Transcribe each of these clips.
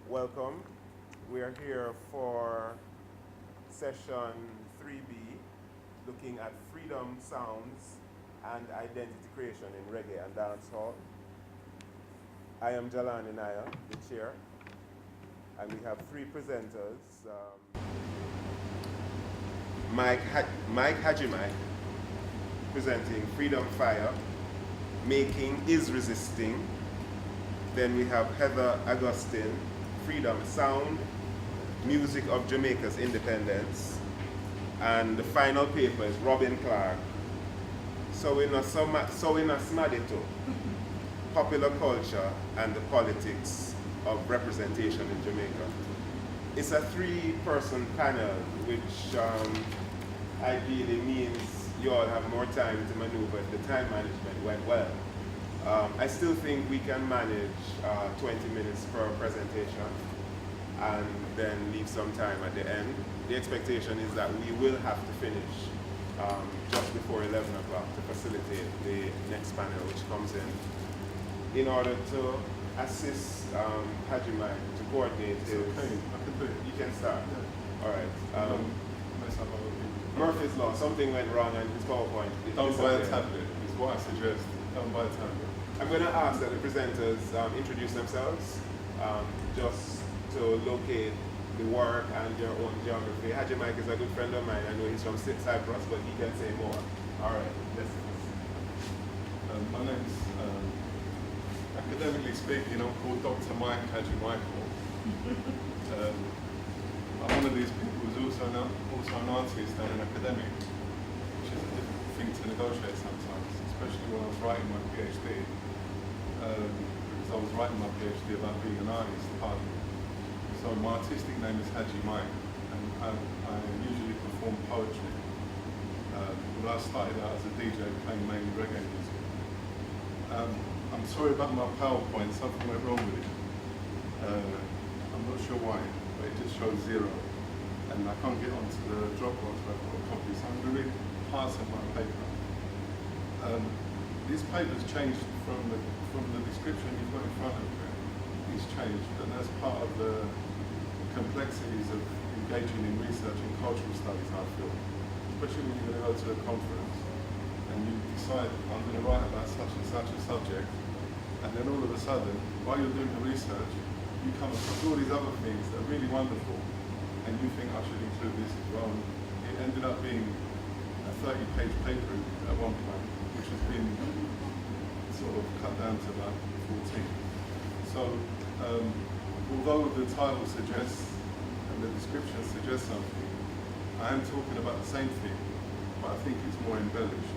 Welcome. We are here for session 3B, looking at freedom sounds and identity creation in reggae and dancehall. I am Jalani Naya, the chair, and we have three presenters. Mike Hajimai, presenting Freedom Fire, Making is Resisting. Then we have Heather Augustine, Freedom Sound, Music of Jamaica's Independence. And the final paper is Robin Clark, So in a Smadito, Popular Culture and the Politics of Representation in Jamaica. It's a three-person panel, which ideally means you all have more time to maneuver if the time management went well. I still think we can manage 20 minutes per presentation and then leave some time at the end. The expectation is that we will have to finish just before 11 o'clock to facilitate the next panel, which comes in order to assist Hajimai to coordinate his... Okay, I can do it. You can start? Yeah. All right. Murphy's Law, something went wrong and his PowerPoint. Don't buy a tablet, is what I suggest. Don't buy a tablet. I'm going to ask that the presenters introduce themselves, just to locate the work and your own geography. Haji Mike is a good friend of mine. I know he's from Cyprus, but he can say more. All right, let's my name's, academically speaking, I'm called Dr. Mike Haji Michael. I'm one of these people who's also an artist and an academic, which is a difficult thing to negotiate sometimes, especially when I was writing my PhD. Because I was writing my PhD about being an artist, partly. So my artistic name is Haji Mike, and I usually perform poetry. But I started out as a DJ playing mainly reggae music. I'm sorry about my PowerPoint, something went wrong with it. I'm not sure why, but it just shows 0. And I can't get onto the Dropbox where I've got a copy, so I'm going to read parts of my paper. This paper's changed from the description you've got in front of you. It's changed, and that's part of the complexities of engaging in research in cultural studies, I feel. Especially when you're going to go to a conference and you decide, I'm going to write about such and such a subject, and then all of a sudden, while you're doing the research, you come across all these other things that are really wonderful, and you think I should include this as well. It ended up being a 30-page paper at one point, which has been sort of cut down to about 14. So, although the title suggests and the description suggests something, I am talking about the same thing, but I think it's more embellished.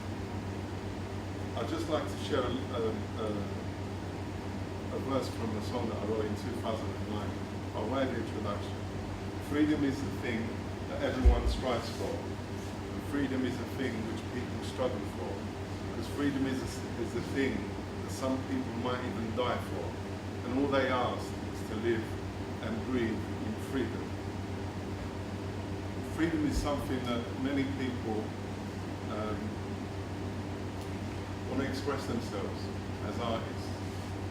I'd just like to share a verse from a song that I wrote in 2009, by way of introduction. Freedom is the thing that everyone strives for, and freedom is the thing which people struggle for, because freedom is the thing that some people might even die for, and all they ask is to live and breathe in freedom. Freedom is something that many people want to express themselves as artists,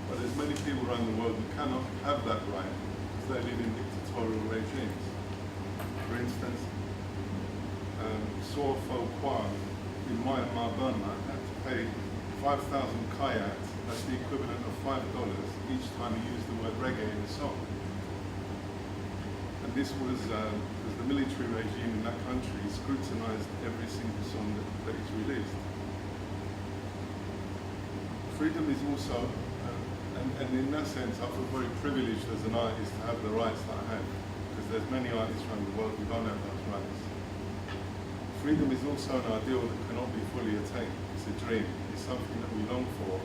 but there's many people around the world who cannot have that right because they live in dictatorial regimes. For instance, Saw Fo Kwa in Myanmar, Burma had to pay 5,000 kyats, that's the equivalent of $5 each time he used the word reggae in a song. And this was because the military regime in that country scrutinized every single song that is released. Freedom is also, and in that sense I feel very privileged as an artist to have the rights that I have, because there's many artists around the world who don't have those rights. Freedom is also an ideal that cannot be fully attained. It's a dream. It's something that we long for,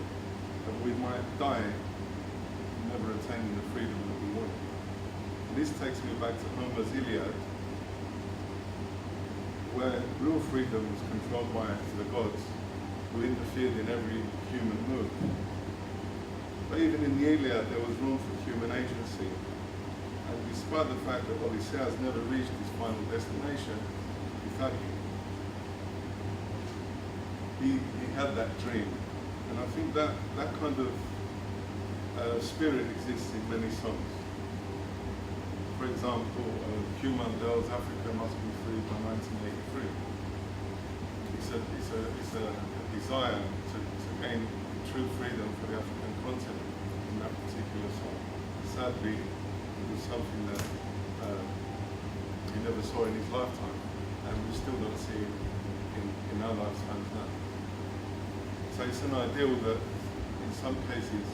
but we might die never attaining the freedom that we want. And this takes me back to Homer's Iliad, where real freedom was controlled by the gods, who interfered in every human move. But even in the Iliad, there was room for human agency. And despite the fact that Odysseus never reached his final destination, Ithaki, he had that dream. And I think that kind of spirit exists in many songs. for example, Hugh Mandel's Africa Must Be Free by 1983. It's a desire to gain true freedom for the African continent in that particular song. Sadly, it was something that he never saw in his lifetime, and we still don't see it in our lifetimes now. So it's an ideal that in some cases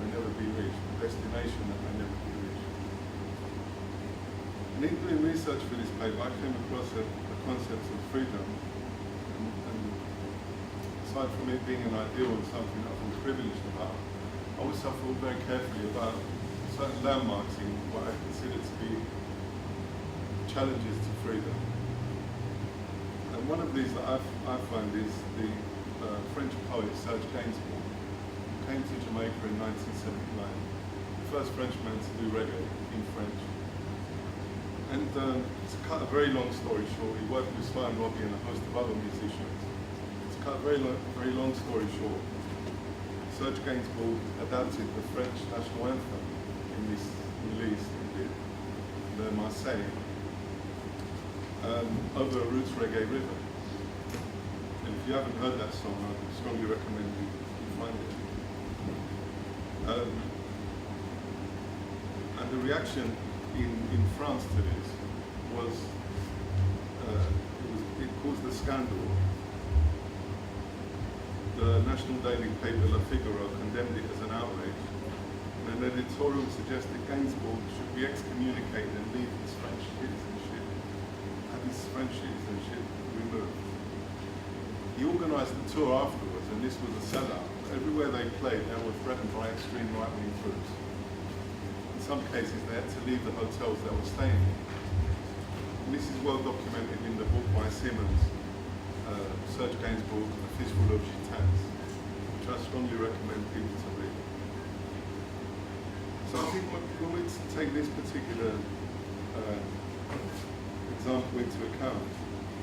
may never be reached, a destination that may never be reached. And in doing research for this paper, I came across the concept of freedom, and aside from it being an ideal and something that I feel privileged about, I also thought very carefully about certain landmarks in what I consider to be challenges to freedom. And one of these that I find is the French poet Serge Gainsbourg, who came to Jamaica in 1979, the first Frenchman to do reggae in French. And to cut a very long story short, he worked with Sly and Robbie and a host of other musicians. To cut a very long story short, Serge Gainsbourg adapted the French national anthem in this release, the Marseille, over a roots reggae rhythm. And if you haven't heard that song, I strongly recommend you find it. And the reaction in France to this was, it caused a scandal. The national daily paper Le Figaro condemned it as an outrage, and an editorial suggested Gainsbourg should be excommunicated and leave his French citizenship, have his French citizenship removed. He organised the tour afterwards, and this was a sellout. Everywhere they played, they were threatened by extreme right-wing groups. In some cases, they had to leave the hotels they were staying in. And this is well documented in the book by Simmons, Serge Gainsbourg, A Fistful of Gitanes, which I strongly recommend people to read. So I think when we take this particular example into account,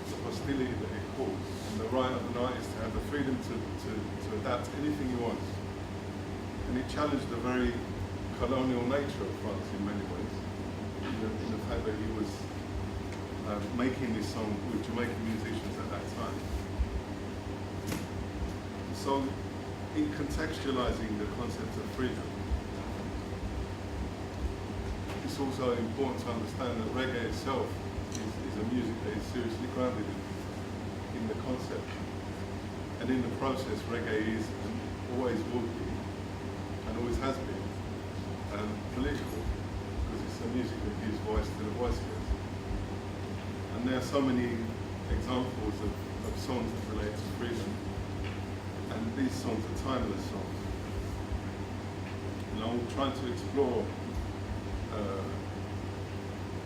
the hostility that it caused, and the right of an artist to have the freedom to adapt anything he wants. And it challenged the very colonial nature of France in many ways, in the fact that he was making this song with Jamaican musicians at that time. So, in contextualizing the concept of freedom, it's also important to understand that reggae itself is a music that is seriously grounded in the concept. And in the process, reggae is and always will be, and always has been, political, because it's a music that gives voice to the voiceless. And there are so many examples of songs that relate to freedom, and these songs are timeless songs. And I'm trying to explore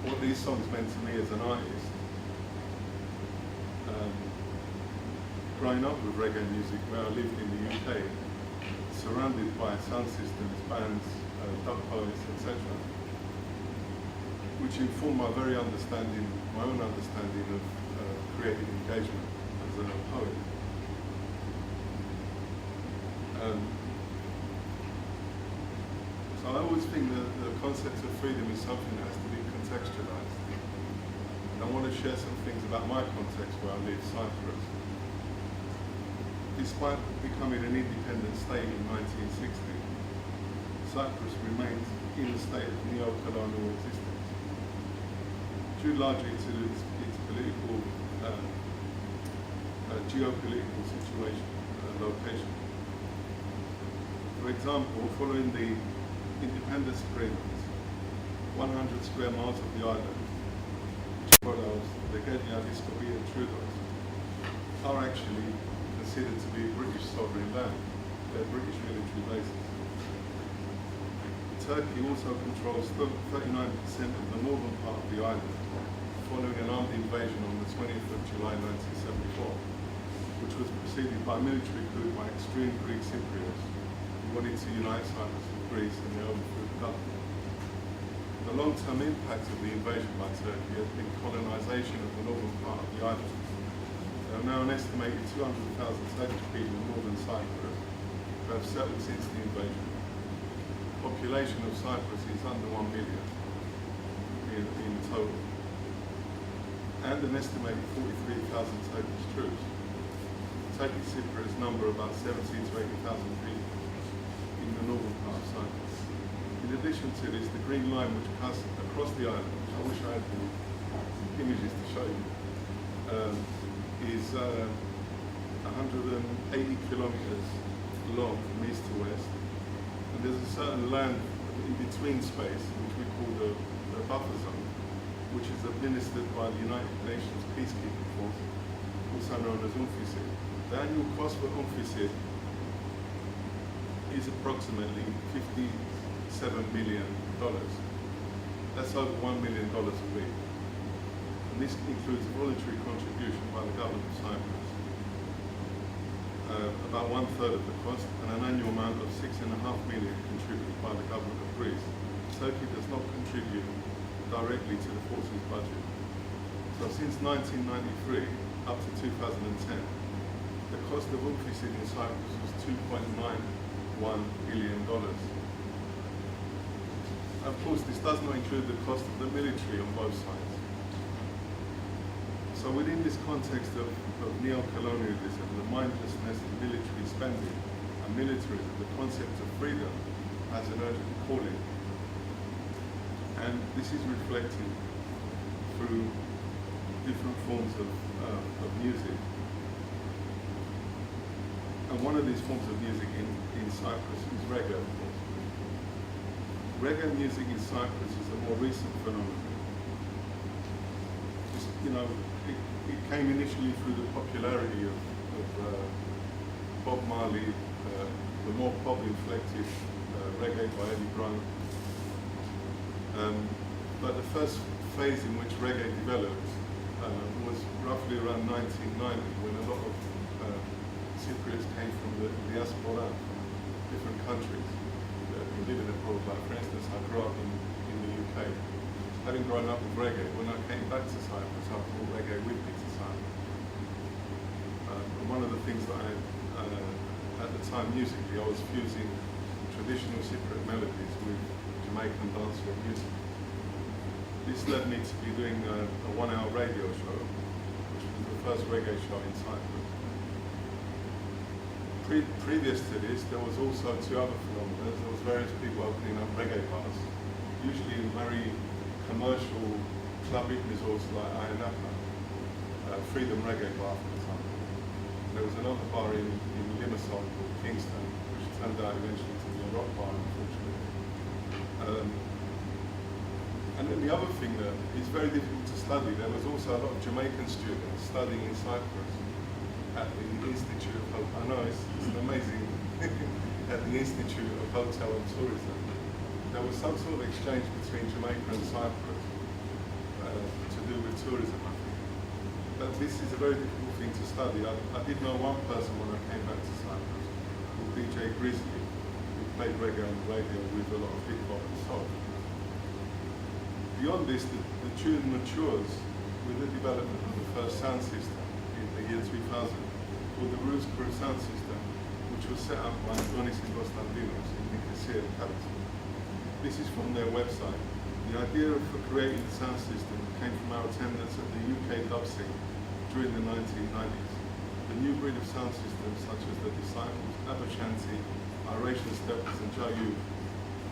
what these songs meant to me as an artist. Growing up with reggae music, where I lived in the UK, surrounded by sound systems, bands, dub poets, etc., which informed my own understanding of creative engagement as a poet. So I always think that the concept of freedom is something that has to be contextualized. And I want to share some things about my context where I live, Cyprus. Despite becoming an independent state in 1960, Cyprus remained in a state of neo-colonial existence, due largely to its political, geopolitical situation, location. For example, following the independence agreement, 100 square miles of the island, which follows the Reggae and Trudeau's, are actually considered to be British sovereign land. They're British military bases. Turkey also controls 39% of the northern part of the island, following an armed invasion on the 20th of July 1974, which was preceded by a military coup by extreme Greek Cypriots who wanted to unite Cyprus with Greece and they overthrew the government. The long-term impact of the invasion by Turkey has been colonisation of the northern part of the island. There are now an estimated 200,000 Turkish people in northern Cyprus who have settled since the invasion. The population of Cyprus is under 1 million. in total, and an estimated 43,000 Turkish troops. Turkish Cypriots number about 70 to 80,000 people in the northern part of Cyprus. In addition to this, the Green Line, which passes across the island, which I wish I had the images to show you, is 180 kilometers long from east to west. And there's a certain land in between space, which we call the buffer zone, which is administered by the United Nations Peacekeeping Force, also known as UNFICYD. The annual cost for UNFICYD is approximately $57 million. That's over $1 million a week. And this includes a voluntary contribution by the government of Cyprus, about 1/3 of the cost, and an annual amount of $6.5 million contributed by the government of Greece. Turkey does not contribute directly to the forces budget. So since 1993 up to 2010, the cost of UNFICYD in Cyprus was $2.91 billion. Of course, this does not include the cost of the military on both sides. So within this context of neo-colonialism, the mindlessness of military spending and militarism, the concept of freedom has an urgent calling. And this is reflected through different forms of music. And one of these forms of music in Cyprus is reggae, of course. Reggae music in Cyprus is a more recent phenomenon. It came initially through the popularity of Bob Marley, the more pop-inflected reggae by Eddie Grant. But the first phase in which reggae developed was roughly around 1990, when a lot of Cypriots came from the diaspora, from different countries who live in abroad. Like, for instance, I grew up in the UK. Having grown up with reggae, when I came back to Cyprus, I brought reggae with me to Cyprus. And one of the things that at the time musically, I was fusing traditional Cypriot melodies with Jamaican dancehall music. This led me to be doing a 1-hour radio show, which was the first reggae show in Cyprus. Previous to this, there was also two other phenomena. There was various people opening up reggae bars, usually in very commercial clubbing resorts like Ayanapa, Freedom Reggae Bar, for example. There was another bar in Limassol called Kingston, which turned out eventually to be a rock bar, unfortunately. And then the other thing that is very difficult to study, there was also a lot of Jamaican students studying in Cyprus at the Institute of Hotel. I know it's an amazing at the Institute of Hotel and Tourism. There was some sort of exchange between Jamaica and Cyprus to do with tourism, I think. But this is a very difficult thing to study. I did know one person when I came back to Cyprus, called DJ Grizzly, who played reggae on the radio with a lot of hip hop and soul. Beyond this, the tune matures with the development of the first sound system in the year 2000, called the Roots Crew sound system, which was set up by Donis and Constantinos in Nicosia, the capital. This is from their website. The idea for creating the sound system came from our attendance at the UK dub scene during the 1990s. The new breed of sound systems, such as the Disciples, Abashanti, Iratian Steppers and Jayu,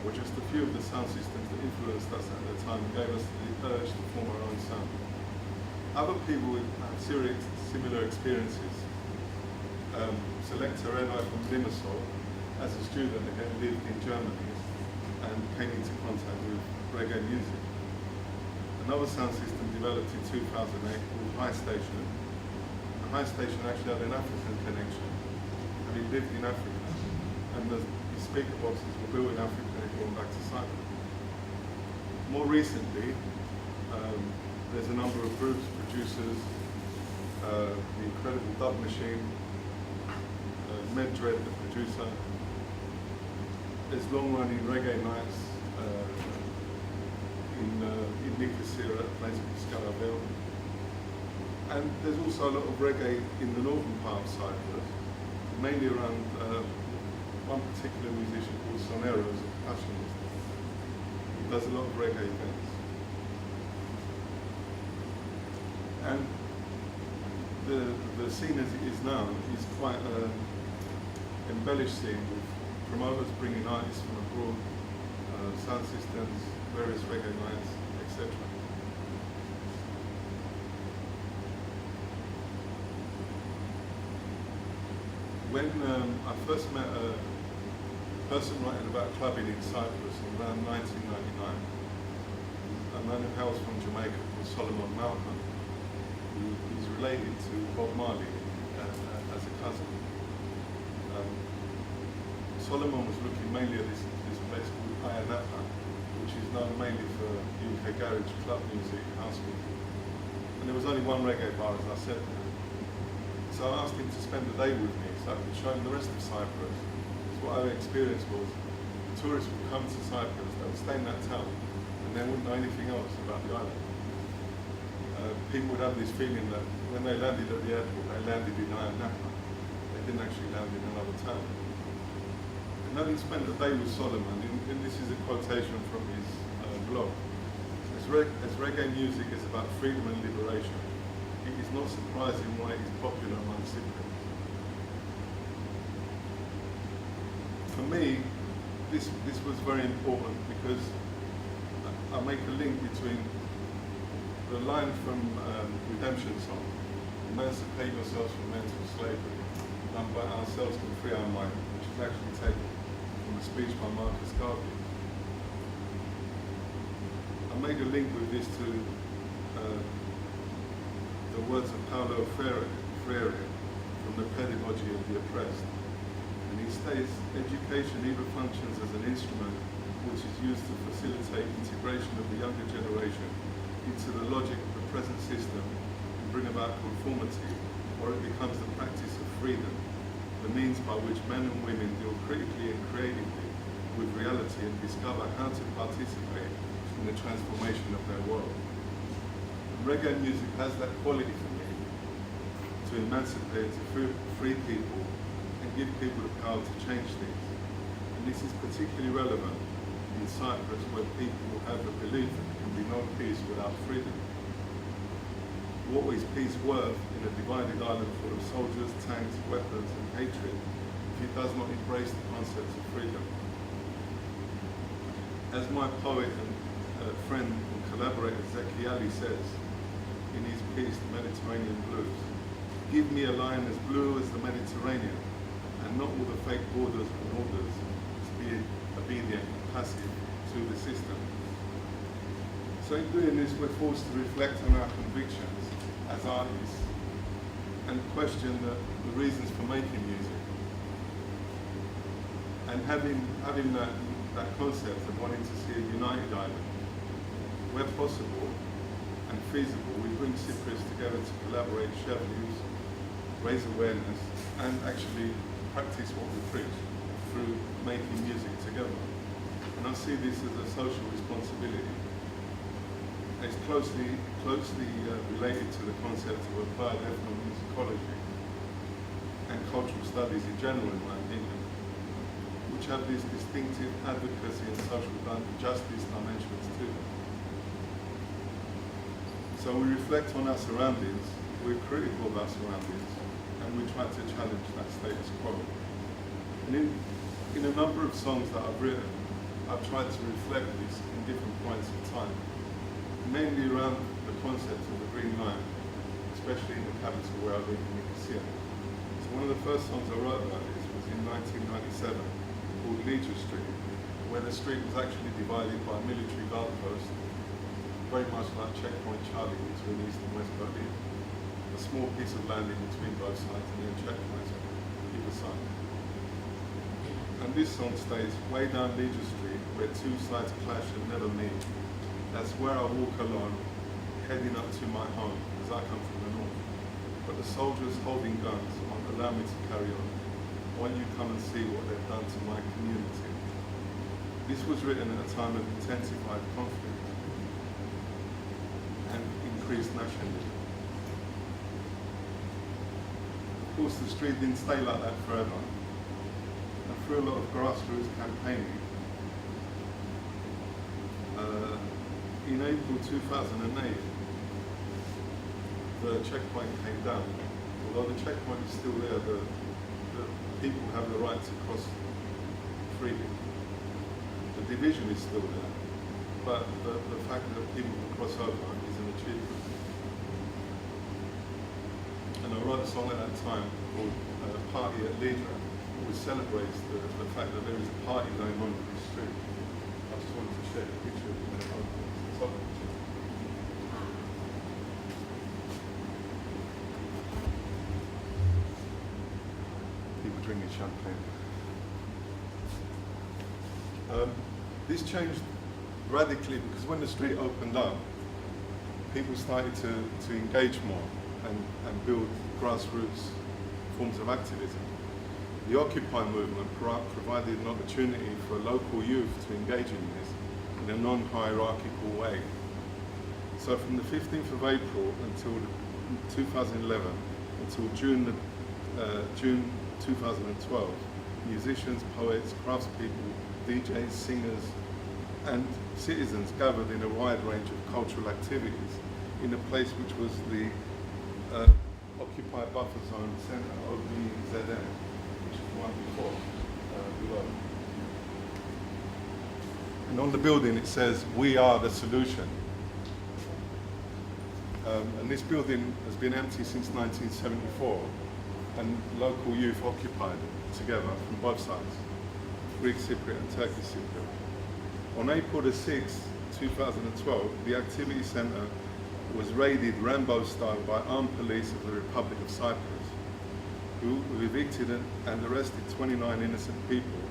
were just a few of the sound systems that influenced us at the time and gave us the urge to form our own sound. Other people had similar experiences. Selector Eli from Limassol, as a student, again lived in Germany and came into contact with reggae music. Another sound system developed in 2008 called High Station. The High Station actually had an African connection. I mean, lived in Africa, and the speaker boxes were built in Africa and going back to Cyprus. More recently, there's a number of groups, producers, the incredible Dub Machine, Meddred, the producer. There's long-running reggae nights in Nicosia at a place called Scarabell. And there's also a lot of reggae in the northern part of Cyprus, mainly around one particular musician called Sonero, who's a percussionist. He does a lot of reggae events. And the scene as it is now is quite an embellished scene with promoters bringing artists from abroad, sound systems, various reggae nights, etc. When I first met a person writing about clubbing in Cyprus in around 1999, a man who hails from Jamaica called Solomon Malcolm, who is related to Bob Marley as a cousin. Solomon was looking mainly at this place called Ayanapa, which is known mainly for UK garage, club music, house music. And there was only one reggae bar, as I said there. So I asked him to spend the day with me so I could show him the rest of Cyprus. So what our experience was, tourists would come to Cyprus, they would stay in that town, and they wouldn't know anything else about the island. People would have this feeling that when they landed at the airport, they landed in Ayanapa. They didn't actually land in another town. And having spent a day with Solomon, and this is a quotation from his blog, as reggae music is about freedom and liberation, it is not surprising why it is popular among Cypriots. For me, this was very important because I make a link between the line from Redemption Song, emancipate yourselves from mental slavery, none but ourselves can free our mind, which is actually taken from a speech by Marcus Garvey. I made a link with this to the words of Paulo Freire from the Pedagogy of the Oppressed. And he states, education even functions as an instrument which is used to facilitate integration of the younger generation into the logic of the present system and bring about conformity, or it becomes the practice of freedom, the means by which men and women deal critically and creatively with reality and discover how to participate in the transformation of their world. Reggae music has that quality for me, to emancipate, to free people, and give people the power to change things. And this is particularly relevant in Cyprus, where people have the belief that there can be no peace without freedom. What is peace worth in a divided island full of soldiers, tanks, weapons, and hatred if it does not embrace the concept of freedom? As my poet and friend and collaborator Zeki Ali says in his piece, The Mediterranean Blues, give me a line as blue as the Mediterranean, and not all the fake borders and orders to be obedient and passive to the system. So in doing this, we're forced to reflect on our convictions as artists and question the reasons for making music. And having that concept of wanting to see a united island, where possible and feasible, we bring Cypriots together to collaborate, share views, raise awareness, and actually practice what we preach through making music together. And I see this as a social responsibility. It's closely related to the concept of applied ethnomusicology and cultural studies in general, in my opinion, which have these distinctive advocacy and social justice dimensions to them. So we reflect on our surroundings, we're critical of our surroundings, and we try to challenge that status quo. And in a number of songs that I've written, I've tried to reflect this in different points of time, mainly around the concept of the Green Line, especially in the capital where I live in Nicosia. So one of the first songs I wrote about this was in 1997, called Legion Street, where the street was actually divided by a military guard post, very much like Checkpoint Charlie between East and West Berlin. A small piece of land in between both sides and then checkpoints on either side. And this song states, way down Legion Street, where two sides clash and never meet. That's where I walk alone, heading up to my home, as I come from the north. But the soldiers holding guns won't allow me to carry on. Why don't you come and see what they've done to my community? This was written at a time of intensified conflict and increased nationalism. Of course, the street didn't stay like that forever. And through a lot of grassroots campaigning, in April 2008, the checkpoint came down. Although the checkpoint is still there, the people have the right to cross freely. The division is still there, but the fact that people can cross over is an achievement. And I wrote a song at that time called Party at Lidra, which celebrates the fact that there is a party going on in the street. I just wanted to share a picture of it. People drinking champagne. This changed radically because when the street opened up, people started to engage more and build grassroots forms of activism. The Occupy movement provided an opportunity for local youth to engage in this in a non-hierarchical way. So from the 15th of April until 2011, until June 2012, musicians, poets, craftspeople, DJs, singers, and citizens gathered in a wide range of cultural activities in a place which was the Occupy Buffer Zone Centre, OBZM, which is the one before, below. And on the building it says, "We are the solution." And this building has been empty since 1974, and local youth occupied it together from both sides, Greek Cypriot and Turkish Cypriot. On April the 6th, 2012, the activity centre was raided Rambo style by armed police of the Republic of Cyprus, who evicted and arrested 29 innocent people,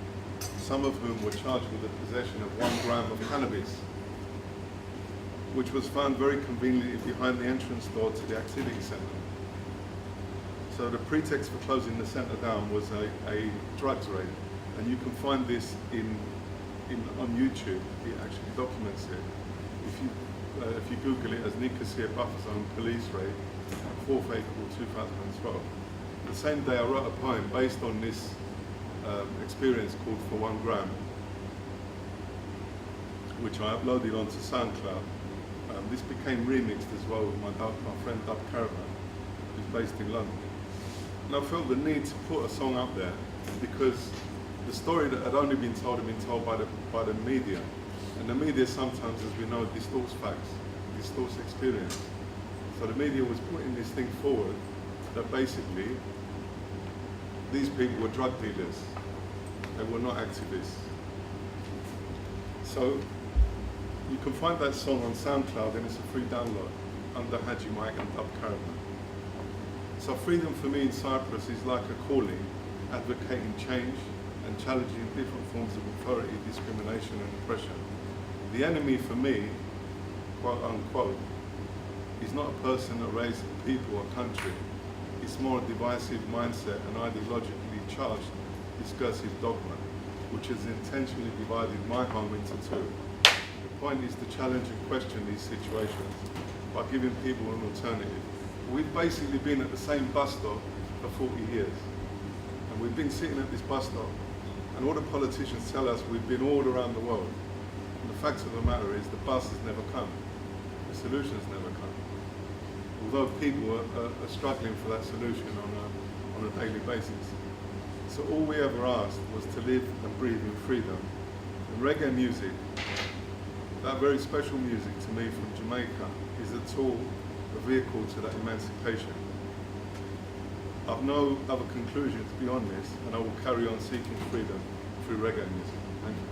some of whom were charged with the possession of 1 gram of cannabis, which was found very conveniently behind the entrance door to the activity centre. So the pretext for closing the centre down was a drugs raid, and you can find this on YouTube. It actually documents it. If you Google it as Nicosia Buffer Zone Police Raid, 4th April 2012. The same day I wrote a poem based on this experience called For 1 Gram, which I uploaded onto SoundCloud. This became remixed as well with my friend Dub Caravan, who's based in London. And I felt the need to put a song up there because the story that had only been told had been told by the media. And the media sometimes, as we know, distorts facts, distorts experience. So the media was putting this thing forward that basically these people were drug dealers. They were not activists. So you can find that song on SoundCloud and it's a free download under Haji Mike and Dub Caravan. So freedom for me in Cyprus is like a calling, advocating change and challenging different forms of authority, discrimination and oppression. The enemy for me, quote unquote, is not a person, a race, a people or country. It's more a divisive mindset and ideologically charged discursive dogma, which has intentionally divided my home into two. The point is to challenge and question these situations by giving people an alternative. We've basically been at the same bus stop for 40 years. And we've been sitting at this bus stop, and all the politicians tell us we've been all around the world. And the fact of the matter is the bus has never come. The solution's never come. Although people are struggling for that solution on a daily basis. So all we ever asked was to live and breathe in freedom. And reggae music, that very special music to me from Jamaica, is a tool, a vehicle to that emancipation. I've no other conclusions beyond this, and I will carry on seeking freedom through reggae music. Thank you.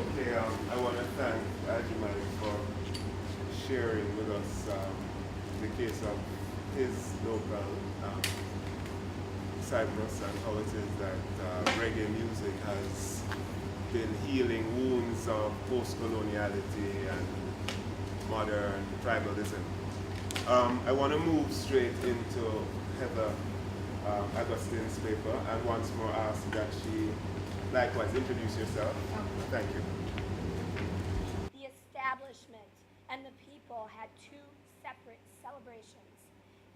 Okay, I want to thank Ajimai for sharing with us the case of his local Cyprus and how it is that reggae music has been healing wounds of post-coloniality and modern tribalism. I want to move straight into Heather Augustine's paper and once more ask that she likewise introduce yourself. Thank you. The establishment and the people had two separate celebrations.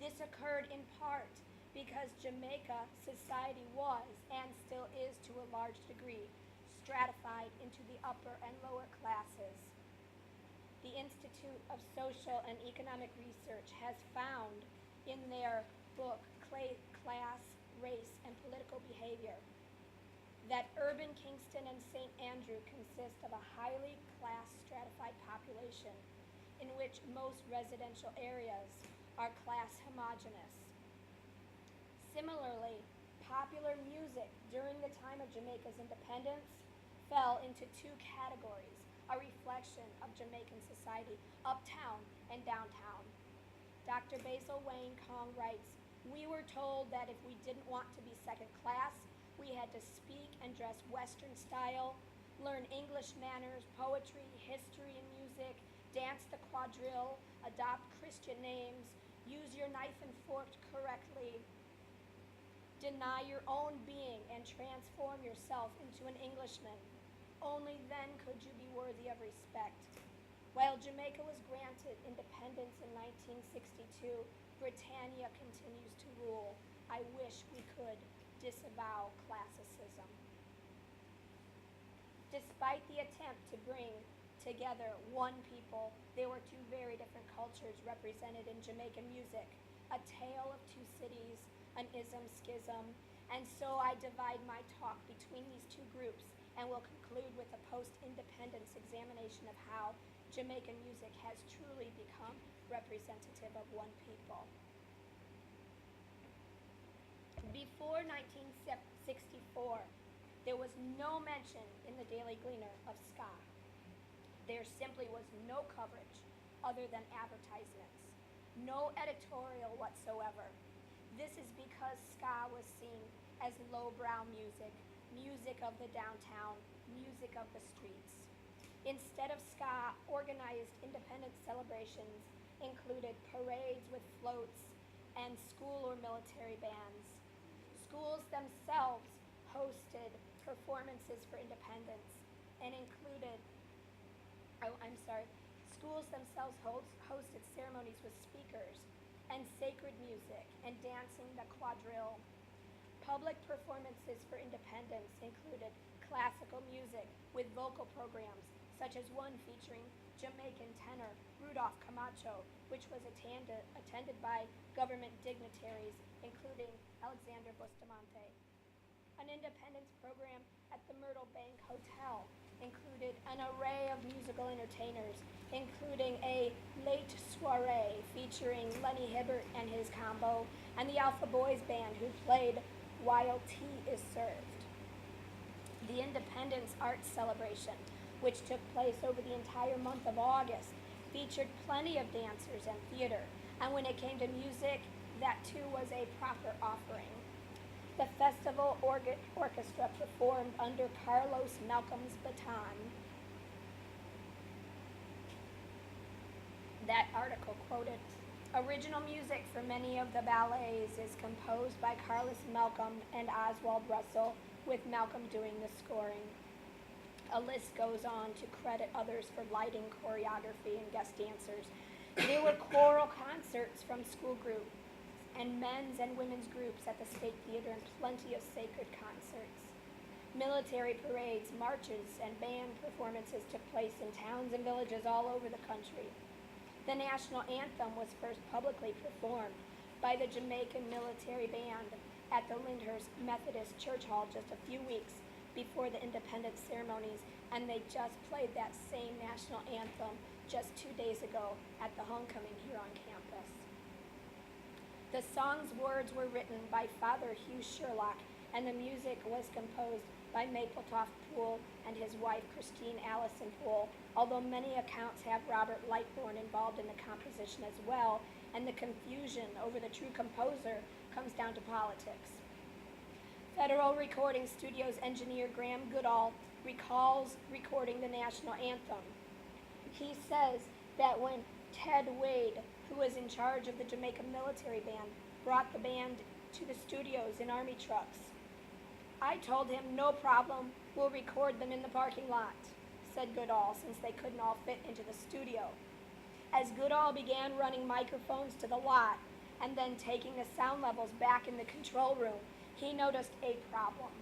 This occurred in part because Jamaica society was, and still is to a large degree, stratified into the upper and lower classes. The Institute of Social and Economic Research has found in their book, Class, Race, and Political Behavior, that urban Kingston and St. Andrew consist of a highly class stratified population in which most residential areas are class homogeneous. Similarly, popular music during the time of Jamaica's independence fell into two categories, a reflection of Jamaican society, uptown and downtown. Dr. Basil Wayne Kong writes, "We were told that if we didn't want to be second class, we had to speak and dress Western style, learn English manners, poetry, history and music, dance the quadrille, adopt Christian names, use your knife and fork correctly, deny your own being and transform yourself into an Englishman. Only then could you be worthy of respect." While Jamaica was granted independence in 1962, Britannia continues to rule. I wish we could disavow classicism. Despite the attempt to bring together one people, there were two very different cultures represented in Jamaican music, a tale of two cities, an ism-schism, and so I divide my talk between these two groups and will conclude with a post-independence examination of how Jamaican music has truly become representative of one people. Before 1964, there was no mention in the Daily Gleaner of ska. There simply was no coverage other than advertisements, no editorial whatsoever. This is because ska was seen as lowbrow music, music of the downtown, music of the streets. Instead of ska, organized independence celebrations included parades with floats and school or military bands. Schools themselves hosted performances for independence and schools themselves hosted ceremonies with speakers and sacred music and dancing the quadrille. Public performances for independence included classical music with vocal programs, such as one featuring Jamaican tenor Rudolph Camacho, which was attended by government dignitaries, including Alexander Bustamante. An independence program at the Myrtle Bank Hotel included an array of musical entertainers, including a late soiree featuring Lenny Hibbert and his combo, and the Alpha Boys Band, who played While Tea is Served. The Independence Arts Celebration, which took place over the entire month of August, featured plenty of dancers and theater, and when it came to music, that too was a proper offering. The festival orchestra performed under Carlos Malcolm's baton. That article quoted, "Original music for many of the ballets is composed by Carlos Malcolm and Oswald Russell, with Malcolm doing the scoring." A list goes on to credit others for lighting, choreography, and guest dancers. There were choral concerts from school groups and men's and women's groups at the State Theater, and plenty of sacred concerts. Military parades, marches, and band performances took place in towns and villages all over the country. The national anthem was first publicly performed by the Jamaican Military Band at the Lyndhurst Methodist Church Hall just a few weeks before the independence ceremonies, and they just played that same national anthem just 2 days ago at the homecoming here on campus. The song's words were written by Father Hugh Sherlock, and the music was composed by Mapletoft Poole and his wife Christine Allison Poole, although many accounts have Robert Lightbourne involved in the composition as well, and the confusion over the true composer comes down to politics. Federal Recording Studios engineer Graham Goodall recalls recording the national anthem. He says that when Ted Wade, who was in charge of the Jamaican Military Band, brought the band to the studios in army trucks, "I told him, no problem, we'll record them in the parking lot," said Goodall, since they couldn't all fit into the studio. As Goodall began running microphones to the lot and then taking the sound levels back in the control room, he noticed a problem.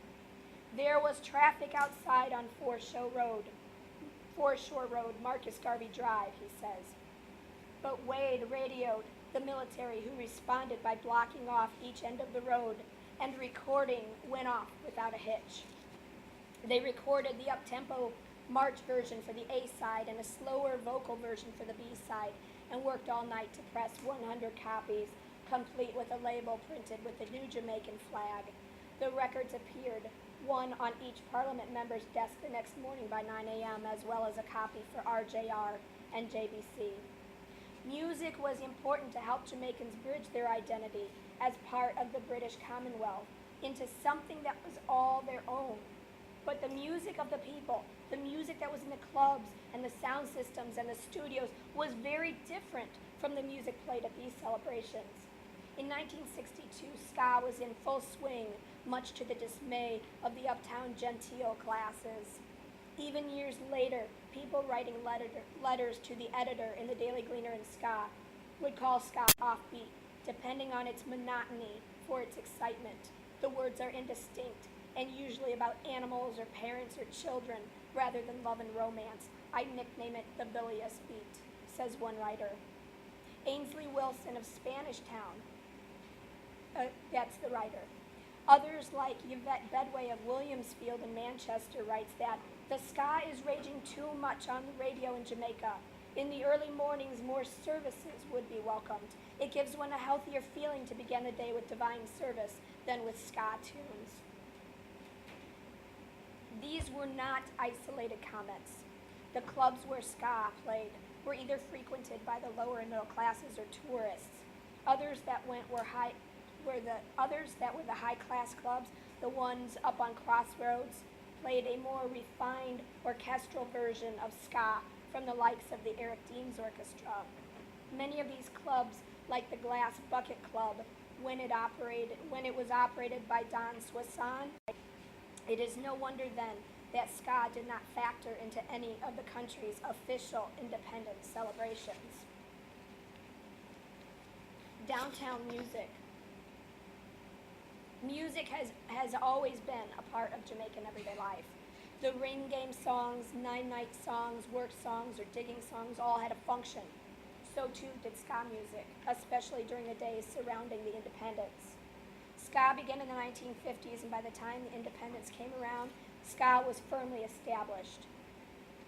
There was traffic outside on Foreshore Road, Marcus Garvey Drive, he says. But Wade radioed the military, who responded by blocking off each end of the road, and recording went off without a hitch. They recorded the up-tempo march version for the A side and a slower vocal version for the B side, and worked all night to press 100 copies, complete with a label printed with the new Jamaican flag. The records appeared, one on each Parliament member's desk the next morning by 9 a.m., as well as a copy for RJR and JBC. Music was important to help Jamaicans bridge their identity as part of the British Commonwealth into something that was all their own. But the music of the people, the music that was in the clubs and the sound systems and the studios, was very different from the music played at these celebrations. In 1962, ska was in full swing, much to the dismay of the uptown genteel classes. Even years later, people writing letters to the editor in the Daily Gleaner in ska would call ska offbeat, depending on its monotony for its excitement. The words are indistinct and usually about animals or parents or children rather than love and romance. I nickname it the bilious beat, says one writer. Ainsley Wilson of Spanish Town, that's the writer. Others, like Yvette Bedway of Williamsfield in Manchester, writes that the ska is raging too much on the radio in Jamaica. In the early mornings, more services would be welcomed. It gives one a healthier feeling to begin the day with divine service than with ska tunes. These were not isolated comments. The clubs where ska played were either frequented by the lower and middle classes or tourists. Others that were the high-class clubs, the ones up on Crossroads, played a more refined orchestral version of ska from the likes of the Eric Deans Orchestra. Many of these clubs, like the Glass Bucket Club, when it was operated by Don Swanson, it is no wonder then that ska did not factor into any of the country's official independence celebrations. Downtown music. Music has always been a part of Jamaican everyday life. The ring game songs, nine-night songs, work songs, or digging songs all had a function. So too did ska music, especially during the days surrounding the independence. Ska began in the 1950s, and by the time the independence came around, ska was firmly established.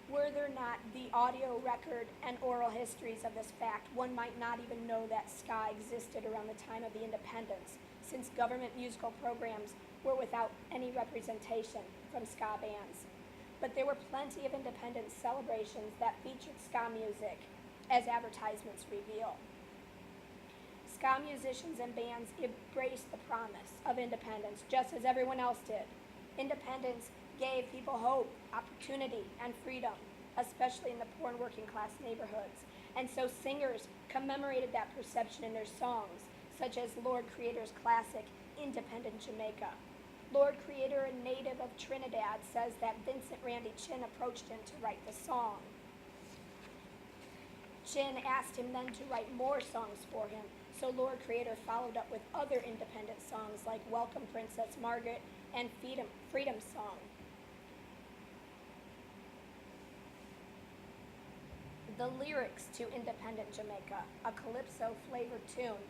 Were there not the audio record and oral histories of this fact, one might not even know that ska existed around the time of the independence, since government musical programs were without any representation from ska bands. But there were plenty of independence celebrations that featured ska music, as advertisements reveal. Ska musicians and bands embraced the promise of independence, just as everyone else did. Independence gave people hope, opportunity, and freedom, especially in the poor and working class neighborhoods. And so singers commemorated that perception in their songs, such as Lord Creator's classic, Independent Jamaica. Lord Creator, a native of Trinidad, says that Vincent Randy Chin approached him to write the song. Chin asked him then to write more songs for him, so Lord Creator followed up with other independent songs like Welcome Princess Margaret and Freedom Song. The lyrics to Independent Jamaica, a calypso-flavored tune,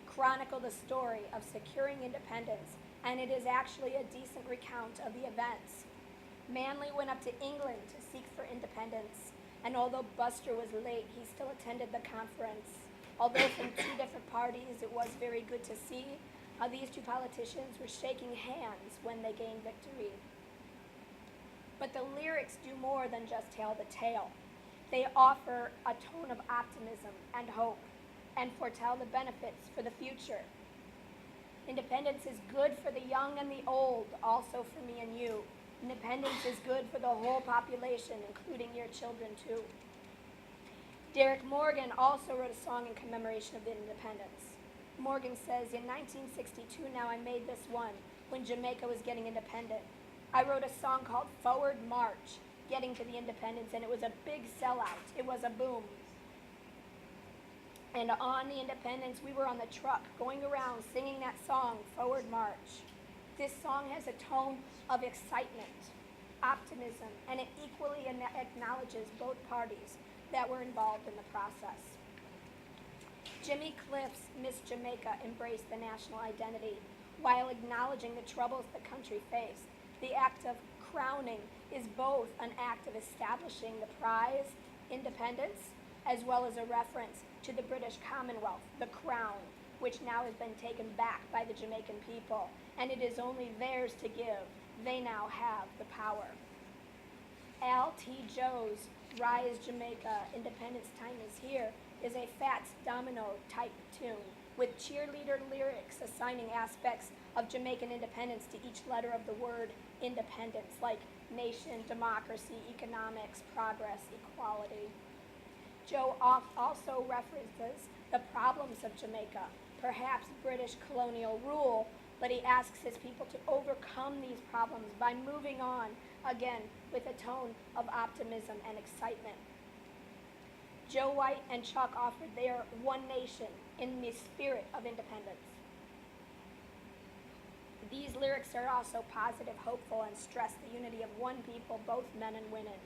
chronicle the story of securing independence, and it is actually a decent recount of the events. Manley went up to England to seek for independence, and although Buster was late, he still attended the conference. Although from two different parties, it was very good to see how these two politicians were shaking hands when they gained victory. But the lyrics do more than just tell the tale. They offer a tone of optimism and hope, and foretell the benefits for the future. Independence is good for the young and the old, also for me and you. Independence is good for the whole population, including your children too. Derek Morgan also wrote a song in commemoration of the independence. Morgan says, in 1962 now I made this one, when Jamaica was getting independent. I wrote a song called Forward March, getting to the independence, and it was a big sellout. It was a boom. And on the independence, we were on the truck, going around singing that song, Forward March. This song has a tone of excitement, optimism, and it equally acknowledges both parties that were involved in the process. Jimmy Cliff's Miss Jamaica embraced the national identity while acknowledging the troubles the country faced. The act of crowning is both an act of establishing the prize, independence, as well as a reference to the British Commonwealth, the crown, which now has been taken back by the Jamaican people, and it is only theirs to give. They now have the power. Al T. Joe's Rise Jamaica, Independence Time is Here is a Fats Domino type tune with cheerleader lyrics assigning aspects of Jamaican independence to each letter of the word independence, like nation, democracy, economics, progress, equality. Joe also references the problems of Jamaica, perhaps British colonial rule, but he asks his people to overcome these problems by moving on, again, with a tone of optimism and excitement. Joe White and Chuck offered their One Nation in the spirit of independence. These lyrics are also positive, hopeful, and stress the unity of one people, both men and women.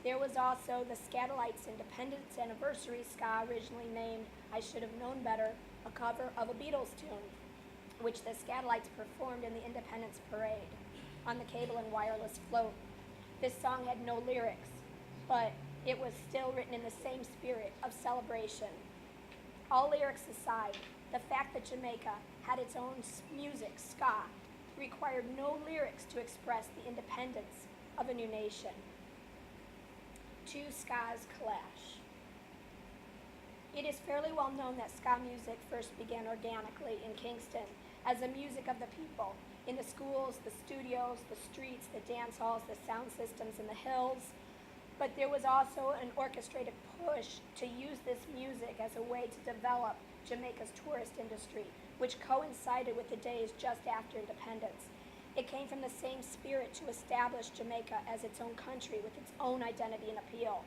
There was also the Scatolites' Independence Anniversary ska, originally named I Should Have Known Better, a cover of a Beatles tune, which the Scatolites performed in the Independence Parade on the cable and wireless float. This song had no lyrics, but it was still written in the same spirit of celebration. All lyrics aside, the fact that Jamaica had its own music, ska, required no lyrics to express the independence of a new nation. Two skas clash. It is fairly well known that ska music first began organically in Kingston as the music of the people, in the schools, the studios, the streets, the dance halls, the sound systems, and the hills. But there was also an orchestrated push to use this music as a way to develop Jamaica's tourist industry, which coincided with the days just after independence. It came from the same spirit to establish Jamaica as its own country with its own identity and appeal.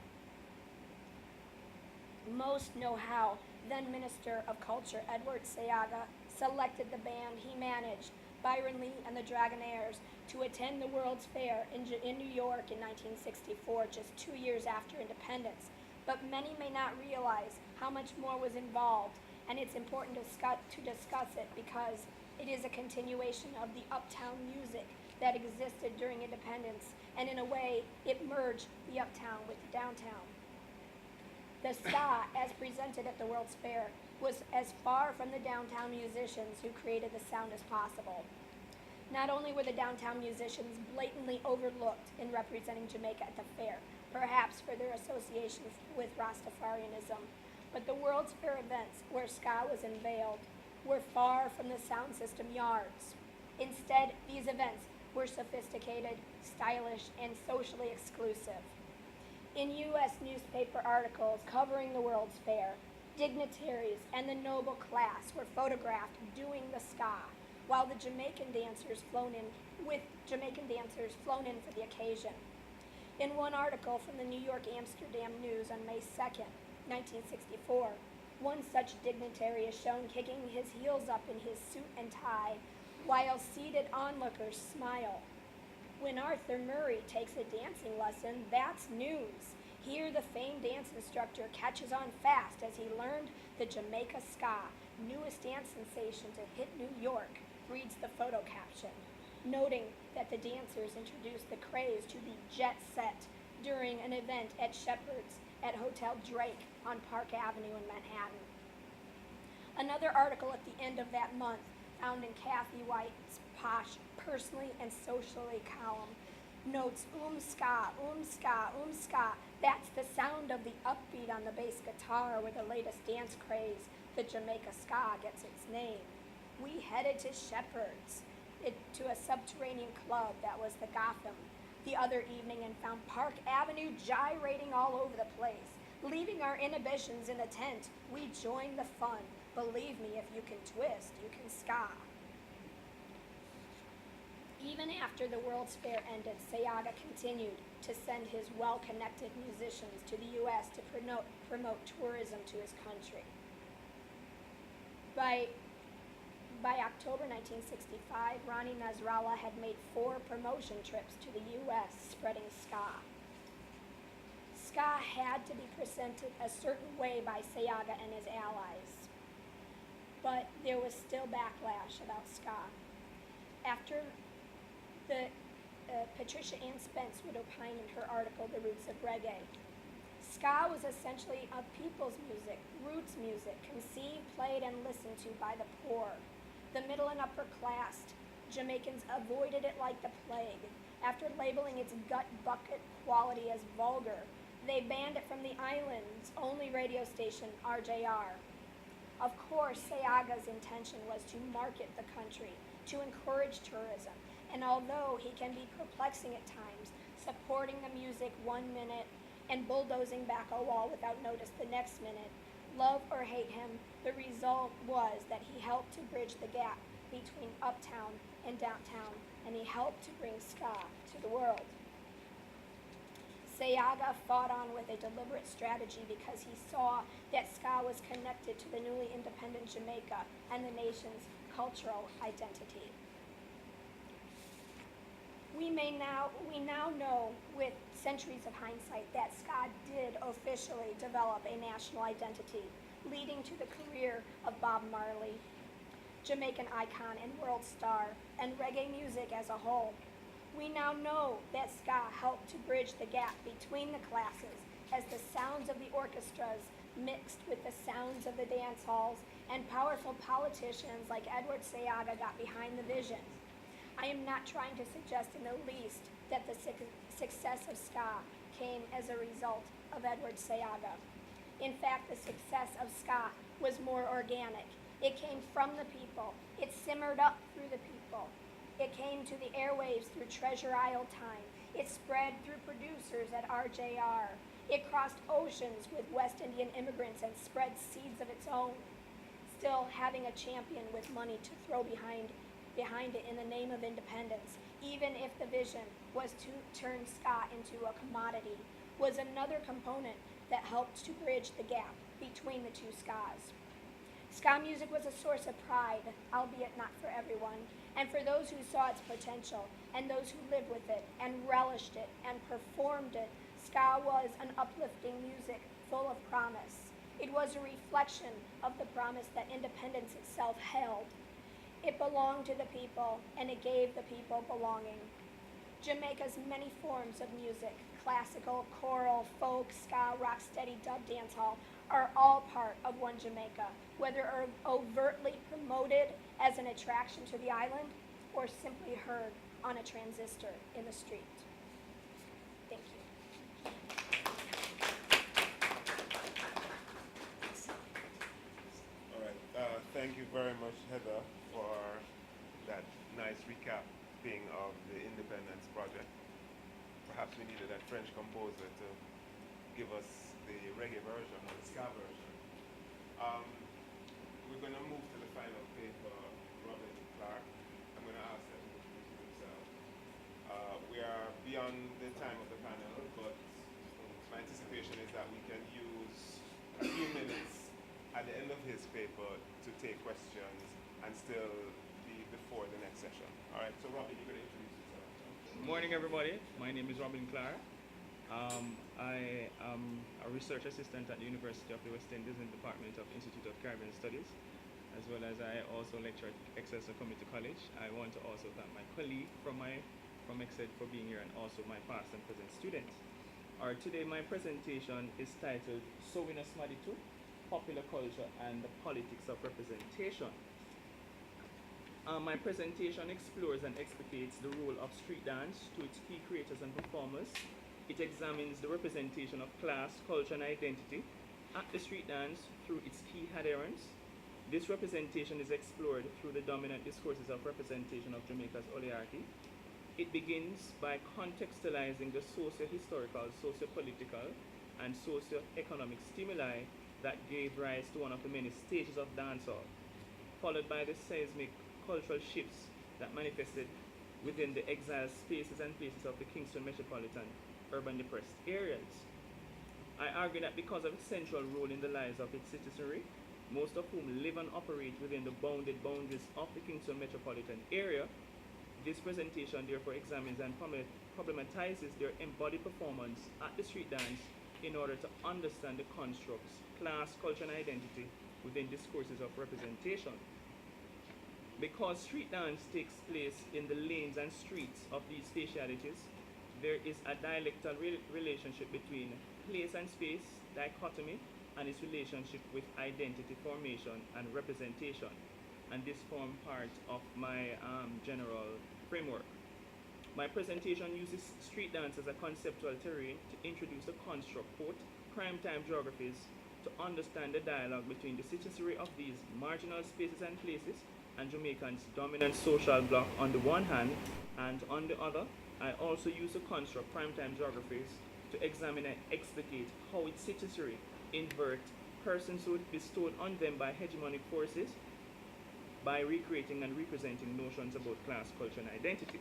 Most know how then Minister of Culture Edward Seaga selected the band he managed, Byron Lee and the Dragonaires, to attend the World's Fair in New York in 1964, just 2 years after independence. But many may not realize how much more was involved, and it's important to discuss it because it is a continuation of the uptown music that existed during independence, and in a way, it merged the uptown with the downtown. The ska, as presented at the World's Fair, was as far from the downtown musicians who created the sound as possible. Not only were the downtown musicians blatantly overlooked in representing Jamaica at the fair, perhaps for their associations with Rastafarianism, but the World's Fair events where ska was unveiled were far from the sound system yards. Instead, these events were sophisticated, stylish, and socially exclusive. In U.S. newspaper articles covering the World's Fair, dignitaries and the noble class were photographed doing the ska, while the Jamaican dancers flown in for the occasion. In one article from the New York Amsterdam News on May 2nd, 1964, one such dignitary is shown kicking his heels up in his suit and tie, while seated onlookers smile. When Arthur Murray takes a dancing lesson, that's news. Here the famed dance instructor catches on fast as he learned the Jamaica ska, newest dance sensation to hit New York, reads the photo caption, noting that the dancers introduced the craze to the jet set during an event at Shepherd's at Hotel Drake on Park Avenue in Manhattan. Another article at the end of that month, found in Kathy White's posh personally and socially column, notes ska, ska. That's the sound of the upbeat on the bass guitar where the latest dance craze, the Jamaica ska, gets its name. We headed to Shepherd's, to a subterranean club that was the Gotham, the other evening and found Park Avenue gyrating all over the place. Leaving our inhibitions in the tent, we joined the fun. Believe me, if you can twist, you can ska. Even after the World's Fair ended, Seaga continued to send his well-connected musicians to the U.S. to promote tourism to his country. By By October 1965, Ronnie Nasrallah had made 4 promotion trips to the U.S. spreading ska. Ska had to be presented a certain way by Sayaga and his allies, but there was still backlash about ska. After the Patricia Ann Spence would opine in her article, The Roots of Reggae, ska was essentially a people's music, roots music, conceived, played, and listened to by the poor. The middle and upper class Jamaicans avoided it like the plague. After labeling its gut bucket quality as vulgar, they banned it from the island's only radio station, RJR. Of course, Sayaga's intention was to market the country, to encourage tourism, and although he can be perplexing at times, supporting the music one minute and bulldozing back a wall without notice the next minute, love or hate him, the result was that he helped to bridge the gap between uptown and downtown, and he helped to bring ska to the world. Sayaga fought on with a deliberate strategy because he saw that ska was connected to the newly independent Jamaica and the nation's cultural identity. We now know with centuries of hindsight that ska did officially develop a national identity, leading to the career of Bob Marley, Jamaican icon and world star, and reggae music as a whole. We now know that ska helped to bridge the gap between the classes as the sounds of the orchestras mixed with the sounds of the dance halls, and powerful politicians like Edward Sayaga got behind the vision. I am not trying to suggest in the least that the success of ska came as a result of Edward Sayaga. In fact, the success of ska was more organic. It came from the people. It simmered up through the people. It came to the airwaves through Treasure Isle time. It spread through producers at RJR. It crossed oceans with West Indian immigrants and spread seeds of its own, still having a champion with money to throw behind it in the name of independence, even if the vision was to turn ska into a commodity, was another component that helped to bridge the gap between the two skas. Ska music was a source of pride, albeit not for everyone, and for those who saw its potential, and those who lived with it, and relished it, and performed it, ska was an uplifting music full of promise. It was a reflection of the promise that independence itself held. It belonged to the people, and it gave the people belonging. Jamaica's many forms of music, classical, choral, folk, ska, rocksteady, dub, dancehall, are all part of one Jamaica, whether overtly promoted as an attraction to the island or simply heard on a transistor in the street. Thank you. All right. Thank you very much, Heather, for that nice recap of the Independence Project. Perhaps we needed that French composer to give us the reggae version or the ska version. We're going to move to the final paper, Robin Clark. I'm going to ask them to introduce themselves. We are beyond the time of the panel, but my anticipation is that we can use a few minutes at the end of his paper to take questions and still be before the next session. All right, so Robin, you're going to introduce yourself. Good morning, everybody. My name is Robin Clark. I am a research assistant at the University of the West Indies in the Department of Institute of Caribbean Studies, as well as I also lecture at Excelsior Community College. I want to also thank my colleague from Exed for being here, and also my past and present students. Today my presentation is titled Sowing a Smaddy Too, Popular Culture and the Politics of Representation. My presentation explores and explicates the role of street dance to its key creators and performers. It examines the representation of class, culture, and identity at the street dance through its key adherents. This representation is explored through the dominant discourses of representation of Jamaica's oligarchy. It begins by contextualizing the socio-historical, socio-political, and socio-economic stimuli that gave rise to one of the many stages of dancehall, followed by the seismic cultural shifts that manifested within the exiled spaces and places of the Kingston metropolitan urban depressed areas. I argue that because of its central role in the lives of its citizenry, most of whom live and operate within the bounded boundaries of the Kingston metropolitan area. This presentation therefore examines and problematizes their embodied performance at the street dance in order to understand the constructs, class, culture, and identity within discourses of representation. Because street dance takes place in the lanes and streets of these spatialities, there is a dialectal relationship between place and space dichotomy and its relationship with identity formation and representation. And this forms part of my general framework. My presentation uses street dance as a conceptual terrain to introduce the construct, quote, prime time geographies, to understand the dialogue between the citizenry of these marginal spaces and places and Jamaican's dominant social bloc on the one hand, and on the other, I also use the construct primetime geographies to examine and explicate how its citizenry invert personhood bestowed on them by hegemonic forces by recreating and representing notions about class, culture, and identity.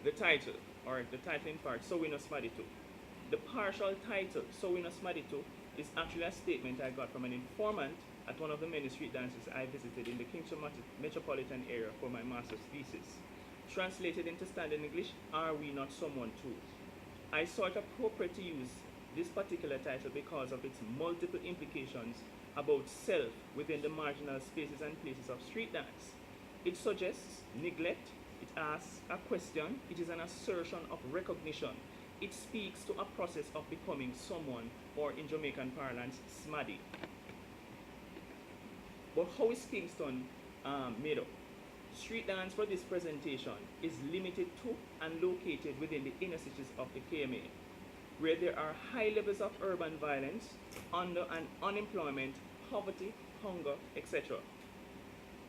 The title, or the title in part, So We No Smadito. The partial title, So We No Smadito, is actually a statement I got from an informant at one of the many street dances I visited in the Kingston metropolitan area for my master's thesis. Translated into standard English, Are We Not Someone Too? I saw it appropriate to use this particular title because of its multiple implications about self within the marginal spaces and places of street dance. It suggests neglect, it asks a question, it is an assertion of recognition. It speaks to a process of becoming someone, or in Jamaican parlance, smaddy. But how is Kingston made up? Street dance for this presentation is limited to and located within the inner cities of the KMA, where there are high levels of urban violence, unemployment, poverty, hunger, etc.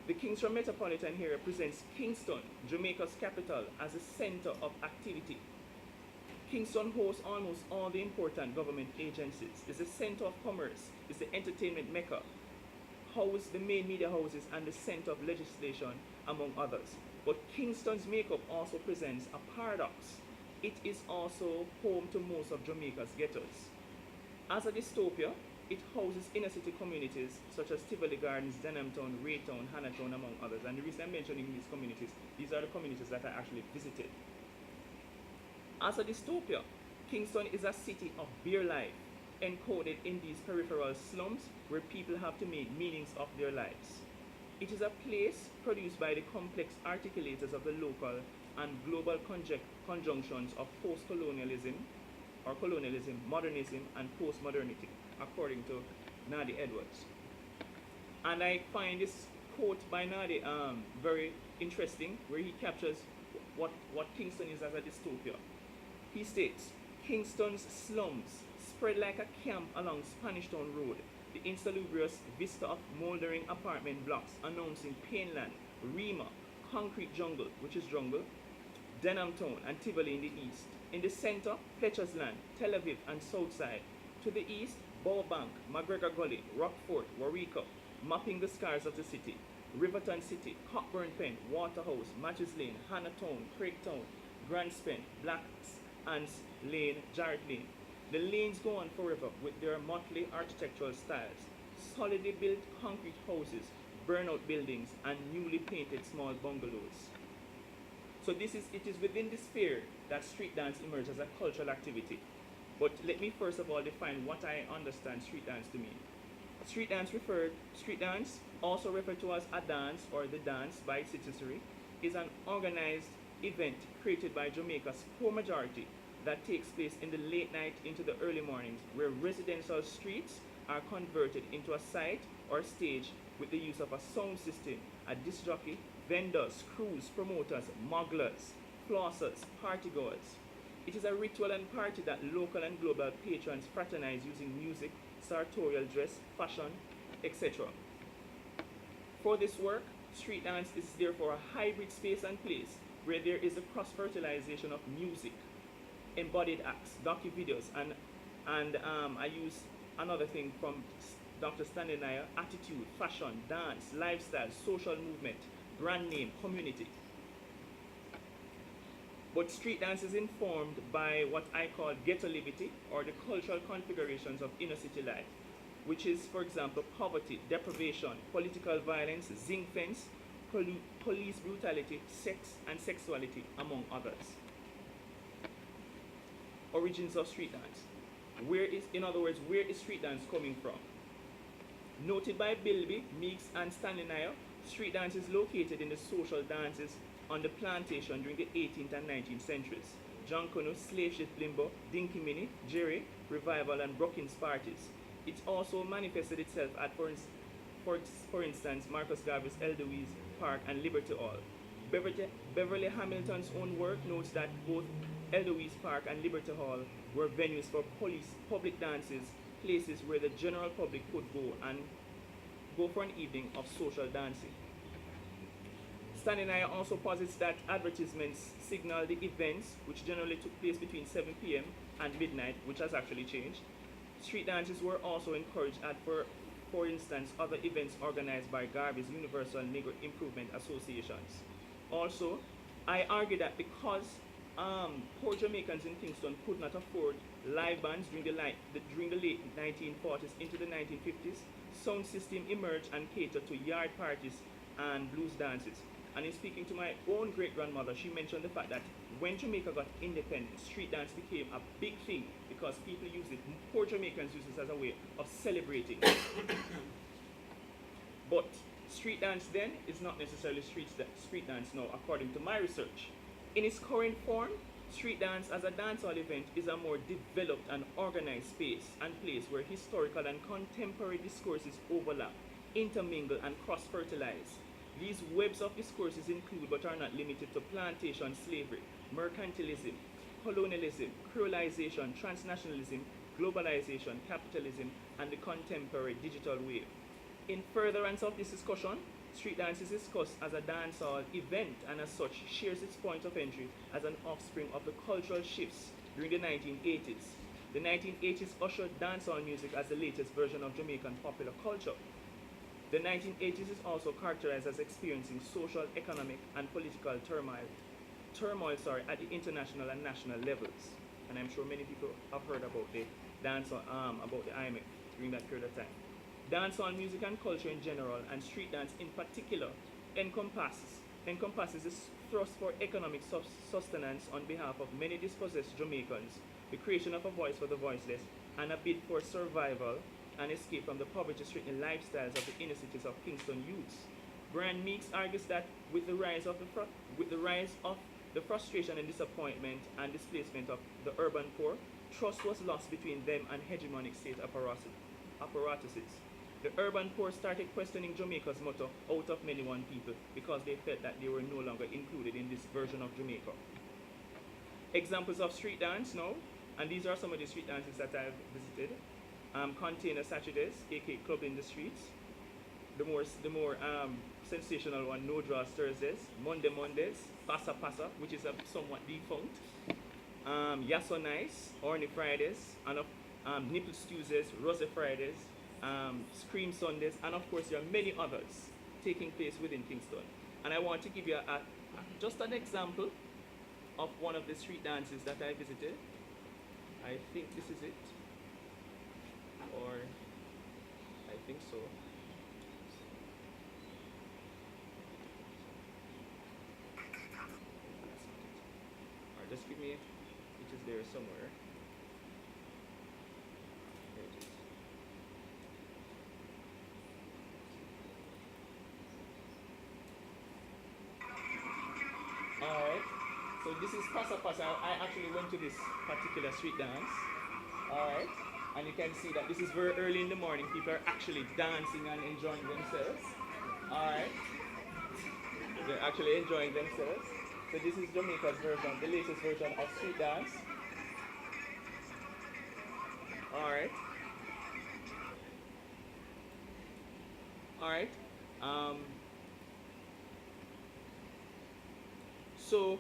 The Kingston metropolitan area presents Kingston, Jamaica's capital, as a center of activity. Kingston hosts almost all the important government agencies. It's a center of commerce. It's the entertainment mecca. House the main media houses and the center of legislation, among others. But Kingston's makeup also presents a paradox. It is also home to most of Jamaica's ghettos. As a dystopia, it houses inner city communities such as Tivoli Gardens, Denhamtown, Raytown, Hannahtown, among others. And the reason I'm mentioning these communities, these are the communities that I actually visited. As a dystopia, Kingston is a city of bare life, encoded in these peripheral slums where people have to make meanings of their lives. It is a place produced by the complex articulators of the local and global conjunctions of post-colonialism, or colonialism, modernism, and post-modernity, according to Nadi Edwards. And I find this quote by Nadi very interesting, where he captures what Kingston is as a dystopia. He states, Kingston's slums spread like a camp along Spanish Town Road, the insalubrious vista of mouldering apartment blocks announcing Painland, Rima, concrete jungle, which is jungle, Denhamtown and Tivoli in the east. In the center, Fletcher's Land, Tel Aviv and Southside. To the east, Bowbank, McGregor Gully, Rockfort, Warwick, mapping the scars of the city. Riverton City, Cockburn Pen, Waterhouse, Matches Lane, Hannahtown, Craigtown, Grandspen, Blacks Ants Lane, Jarrett Lane. The lanes go on forever with their motley architectural styles, solidly built concrete houses, burnout buildings, and newly painted small bungalows. So it is within this sphere that street dance emerges as a cultural activity. But let me first of all define what I understand street dance to mean. Street dance, also referred to as a dance or the dance by citizenry, is an organized event created by Jamaica's poor majority that takes place in the late night into the early mornings, where residential streets are converted into a site or stage with the use of a sound system, a disc jockey, vendors, crews, promoters, mogglers, flossers, partygoers. It is a ritual and party that local and global patrons fraternize using music, sartorial dress, fashion, etc. For this work, street dance is therefore a hybrid space and place where there is a cross-fertilization of music, embodied acts, docu-videos, and I use another thing from Dr. Stanley Nair, attitude, fashion, dance, lifestyle, social movement, brand name, community. But street dance is informed by what I call ghetto-livity, or the cultural configurations of inner city life. which is, for example, poverty, deprivation, political violence, zinc fence, police brutality, sex and sexuality, among others. Origins of street dance. In other words, where is street dance coming from? Noted by Bilby, Meeks, and Stanley Nair, street dance is located in the social dances on the plantation during the 18th and 19th centuries. John Connor, Slave Ship Limbo, Dinky Mini, Jerry, Revival, and Brookings parties. It also manifested itself at, for instance, Marcus Garvey's Edelweiss Park and Liberty Hall. Beverly Hamilton's own work notes that both Edelweiss Park and Liberty Hall were venues for public dances, places where the general public could go for an evening of social dancing. Stanley Nair also posits that advertisements signal the events, which generally took place between 7 p.m. and midnight, which has actually changed. Street dances were also encouraged at, for instance, other events organized by Garvey's Universal Negro Improvement Associations. Also, I argue that because poor Jamaicans in Kingston could not afford live bands during the late 1940s into the 1950s, sound system emerged and catered to yard parties and blues dances. And in speaking to my own great-grandmother, she mentioned the fact that when Jamaica got independent, street dance became a big thing because people used it, poor Jamaicans used it as a way of celebrating. But street dance then is not necessarily street dance now, according to my research. In its current form, street dance as a dancehall event is a more developed and organized space and place where historical and contemporary discourses overlap, intermingle, and cross-fertilize. These webs of discourses include but are not limited to plantation slavery, mercantilism, colonialism, creolization, transnationalism, globalization, capitalism, and the contemporary digital wave. In furtherance of this discussion, street dance is discussed as a dancehall event and as such shares its point of entry as an offspring of the cultural shifts during the 1980s. The 1980s ushered dancehall music as the latest version of Jamaican popular culture. The 1980s is also characterized as experiencing social, economic, and political turmoil at the international and national levels. And I'm sure many people have heard about the about the IMF during that period of time. Dancehall music and culture in general, and street dance in particular, encompasses this thrust for economic sustenance on behalf of many dispossessed Jamaicans, the creation of a voice for the voiceless, and a bid for survival and escape from the poverty-stricken lifestyles of the inner cities of Kingston youths. Brian Meeks argues that with the rise of the frustration and disappointment and displacement of the urban poor, trust was lost between them and hegemonic state apparatuses. The urban poor started questioning Jamaica's motto, out of many one people, because they felt that they were no longer included in this version of Jamaica. Examples of street dance now, and these are some of the street dances that I've visited. Container Saturdays, aka Club in the Streets. The more sensational one, No Draws Thursdays. Mondays, Passa Passa, which is somewhat defunct. Yasso Nice, Orny Fridays, and Nipples Tuesdays, Rose Fridays, Scream Sundays, and of course there are many others taking place within Kingston. And I want to give you just an example of one of the street dances that I visited. I think this is it. Or I think so. Alright, just give me it is there somewhere. There it is. Alright, so this is Passa Passa. I actually went to this particular street dance. Alright. And you can see that this is very early in the morning. People are actually dancing and enjoying themselves. Alright. They're actually enjoying themselves. So this is Jamaica's version, the latest version of street dance. Alright. Alright. So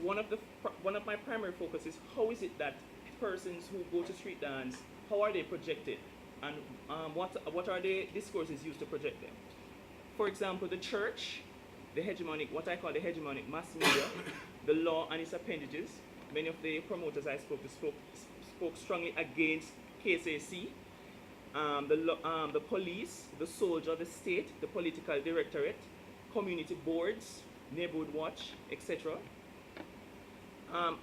one of my primary focus is how is it that persons who go to street dance, how are they projected, and what are the discourses used to project them? For example, the church, what I call the hegemonic mass media, the law and its appendages. Many of the promoters I spoke to spoke strongly against KSAC. the police, the soldier, the state, the political directorate, community boards, neighborhood watch, etc.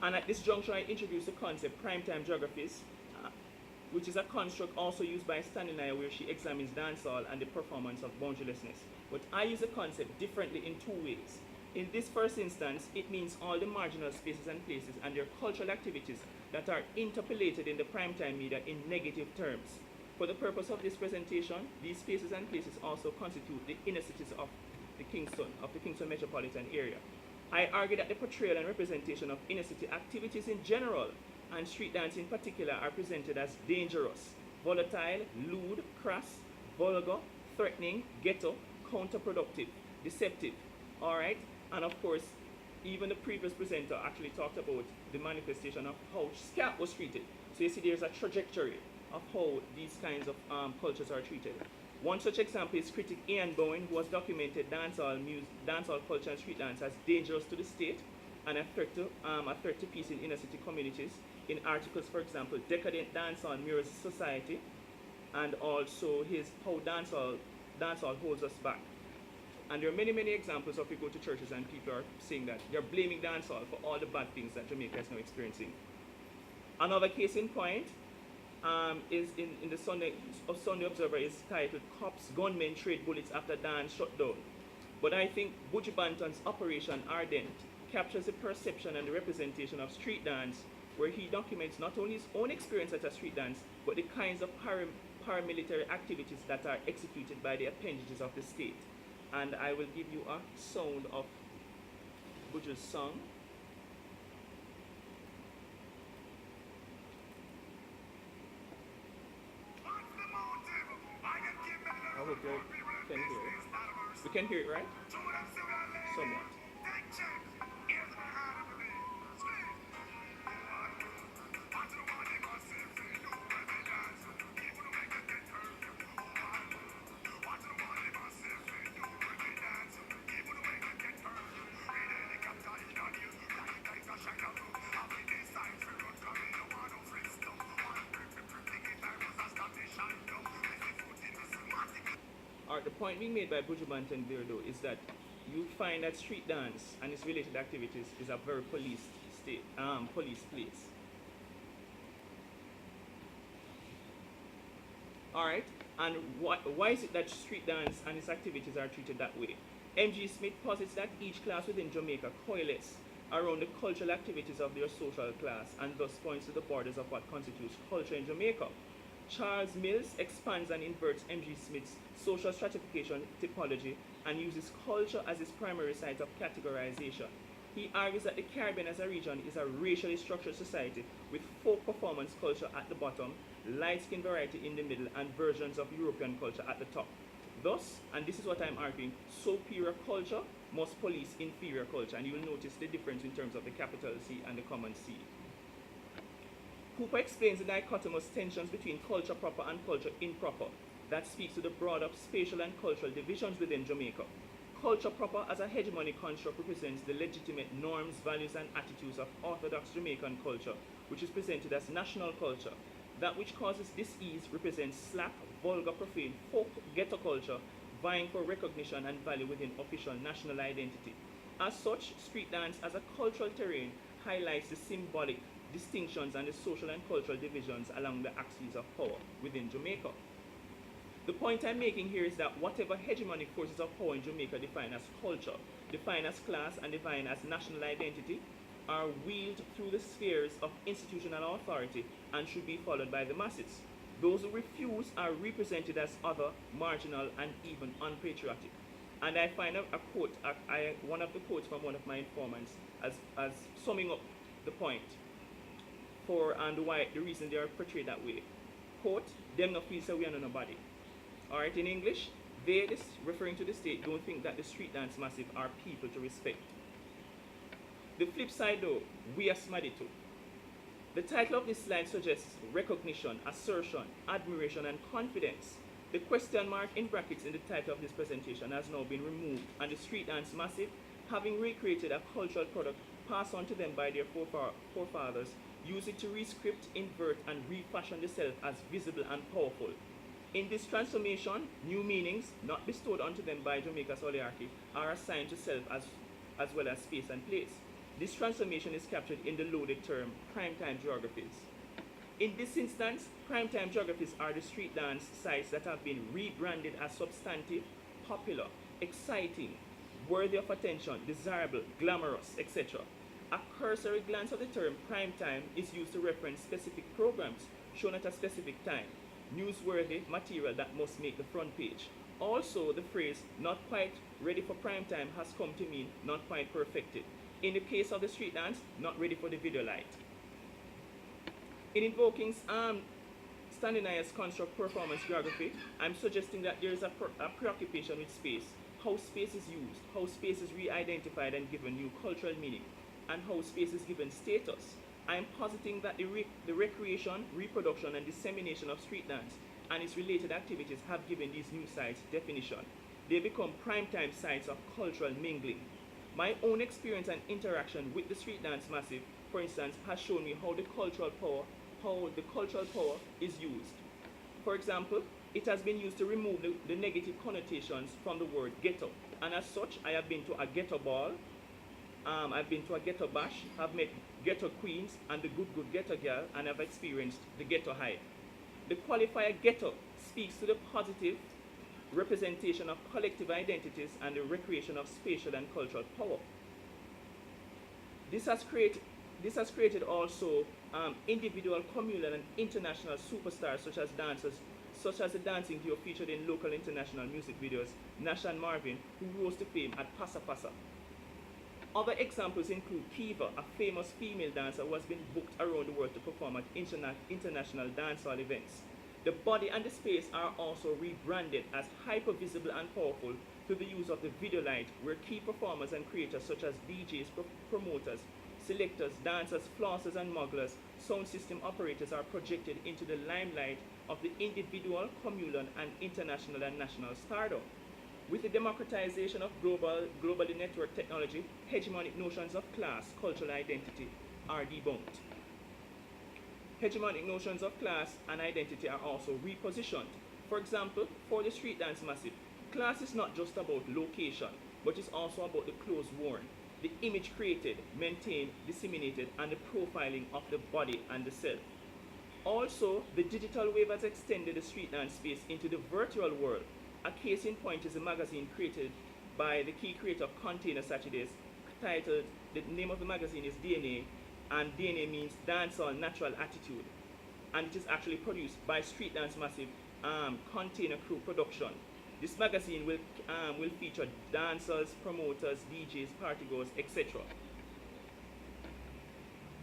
And at this juncture, I introduce the concept primetime geographies, uh, which is a construct also used by Staninaya, where she examines dancehall and the performance of boundarylessness. But I use the concept differently in two ways. In this first instance, it means all the marginal spaces and places and their cultural activities that are interpolated in the primetime media in negative terms. For the purpose of this presentation, these spaces and places also constitute the inner cities of the Kingston metropolitan area. I argue that the portrayal and representation of inner city activities in general and street dance in particular are presented as dangerous, volatile, lewd, crass, vulgar, threatening, ghetto, counterproductive, deceptive. Alright? And of course, even the previous presenter actually talked about the manifestation of how scat was treated. So you see there's a trajectory of how these kinds of cultures are treated. One such example is critic Ian Bowen, who has documented dancehall culture and street dance as dangerous to the state and a threat to peace in inner city communities in articles, for example, Decadent Dancehall Mirrors Society, and also his How Dancehall Holds Us Back. And there are many, many examples of you go to churches and people are saying that they're blaming dancehall for all the bad things that Jamaica is now experiencing. Another case in point is in the Sunday Observer is titled Cops, Gunmen Trade Bullets After Dance Shutdown. But I think Buju Banton's Operation Ardent captures the perception and the representation of street dance, where he documents not only his own experience at a street dance, but the kinds of paramilitary activities that are executed by the appendages of the state. And I will give you a sound of Buju's song. I hope you can hear it. We can hear it, right? Somewhat. The point being made by Buju Banton there, though, is that you find that street dance and its related activities is a very police place. Alright, and why is it that street dance and its activities are treated that way? M.G. Smith posits that each class within Jamaica coalesce around the cultural activities of their social class and thus points to the borders of what constitutes culture in Jamaica. Charles Mills expands and inverts M.G. Smith's social stratification typology and uses culture as its primary site of categorization. He argues that the Caribbean as a region is a racially structured society with folk performance culture at the bottom, light-skin variety in the middle, and versions of European culture at the top. Thus, and this is what I'm arguing, superior culture must police inferior culture, and you will notice the difference in terms of the capital C and the common C. Cooper explains the dichotomous tensions between culture proper and culture improper that speaks to the broader spatial and cultural divisions within Jamaica. Culture proper as a hegemonic construct represents the legitimate norms, values, and attitudes of orthodox Jamaican culture, which is presented as national culture. That which causes dis-ease represents slack, vulgar, profane, folk ghetto culture, vying for recognition and value within official national identity. As such, street dance as a cultural terrain highlights the symbolic distinctions and the social and cultural divisions along the axes of power within Jamaica. The point I'm making here is that whatever hegemonic forces of power in Jamaica define as culture, define as class, and define as national identity are wheeled through the spheres of institutional authority and should be followed by the masses. Those who refuse are represented as other, marginal, and even unpatriotic. And I find a quote, one of the quotes from one of my informants as summing up the point for and why the reason they are portrayed that way. Quote, them no feel so we are no nobody. Alright, in English, they, this, referring to the state, don't think that the street dance massive are people to respect. The flip side though, we are smaddy too. The title of this slide suggests recognition, assertion, admiration, and confidence. The question mark in brackets in the title of this presentation has now been removed, and the street dance massive, having recreated a cultural product passed on to them by their forefathers, use it to rescript, invert, and refashion the self as visible and powerful. In this transformation, new meanings, not bestowed onto them by Jamaica's oligarchy, are assigned to self as well as space and place. This transformation is captured in the loaded term primetime geographies. In this instance, primetime geographies are the street dance sites that have been rebranded as substantive, popular, exciting, worthy of attention, desirable, glamorous, etc. A cursory glance of the term primetime is used to reference specific programs shown at a specific time, newsworthy material that must make the front page. Also, the phrase not quite ready for primetime has come to mean not quite perfected. In the case of the street dance, not ready for the video light. In invoking standardized construct performance geography, I'm suggesting that there is a preoccupation with space, how space is used, how space is re-identified and given new cultural meaning, and how space is given status. I am positing that the recreation, reproduction, and dissemination of street dance and its related activities have given these new sites definition. They become primetime sites of cultural mingling. My own experience and interaction with the street dance massive, for instance, has shown me how the cultural power is used. For example, it has been used to remove the negative connotations from the word ghetto, and as such, I have been to a ghetto ball, I've been to a ghetto bash, have met ghetto queens and the good ghetto girl, and have experienced the ghetto hype. The qualifier ghetto speaks to the positive representation of collective identities and the recreation of spatial and cultural power. This has created also individual, communal, and international superstars such as the dancing duo featured in local international music videos, Nash and Marvin, who rose to fame at Passa Passa. Other examples include Kiva, a famous female dancer who has been booked around the world to perform at international dancehall events. The body and the space are also rebranded as hyper-visible and powerful through the use of the video light, where key performers and creators such as DJs, promoters, selectors, dancers, flossers, and smugglers, sound system operators are projected into the limelight of the individual, communal, and international and national stardom. With the democratization of globally networked technology, hegemonic notions of class, cultural identity are debunked. Hegemonic notions of class and identity are also repositioned. For example, for the street dance massive, class is not just about location, but it's also about the clothes worn, the image created, maintained, disseminated, and the profiling of the body and the self. Also, the digital wave has extended the street dance space into the virtual world. A case in point is a magazine created by the key creator of Container Saturdays, titled, the name of the magazine is DNA, and DNA means Dancehall Natural Attitude. And it is actually produced by Street Dance Massive Container Crew Production. This magazine will feature dancers, promoters, DJs, partygoers, etc.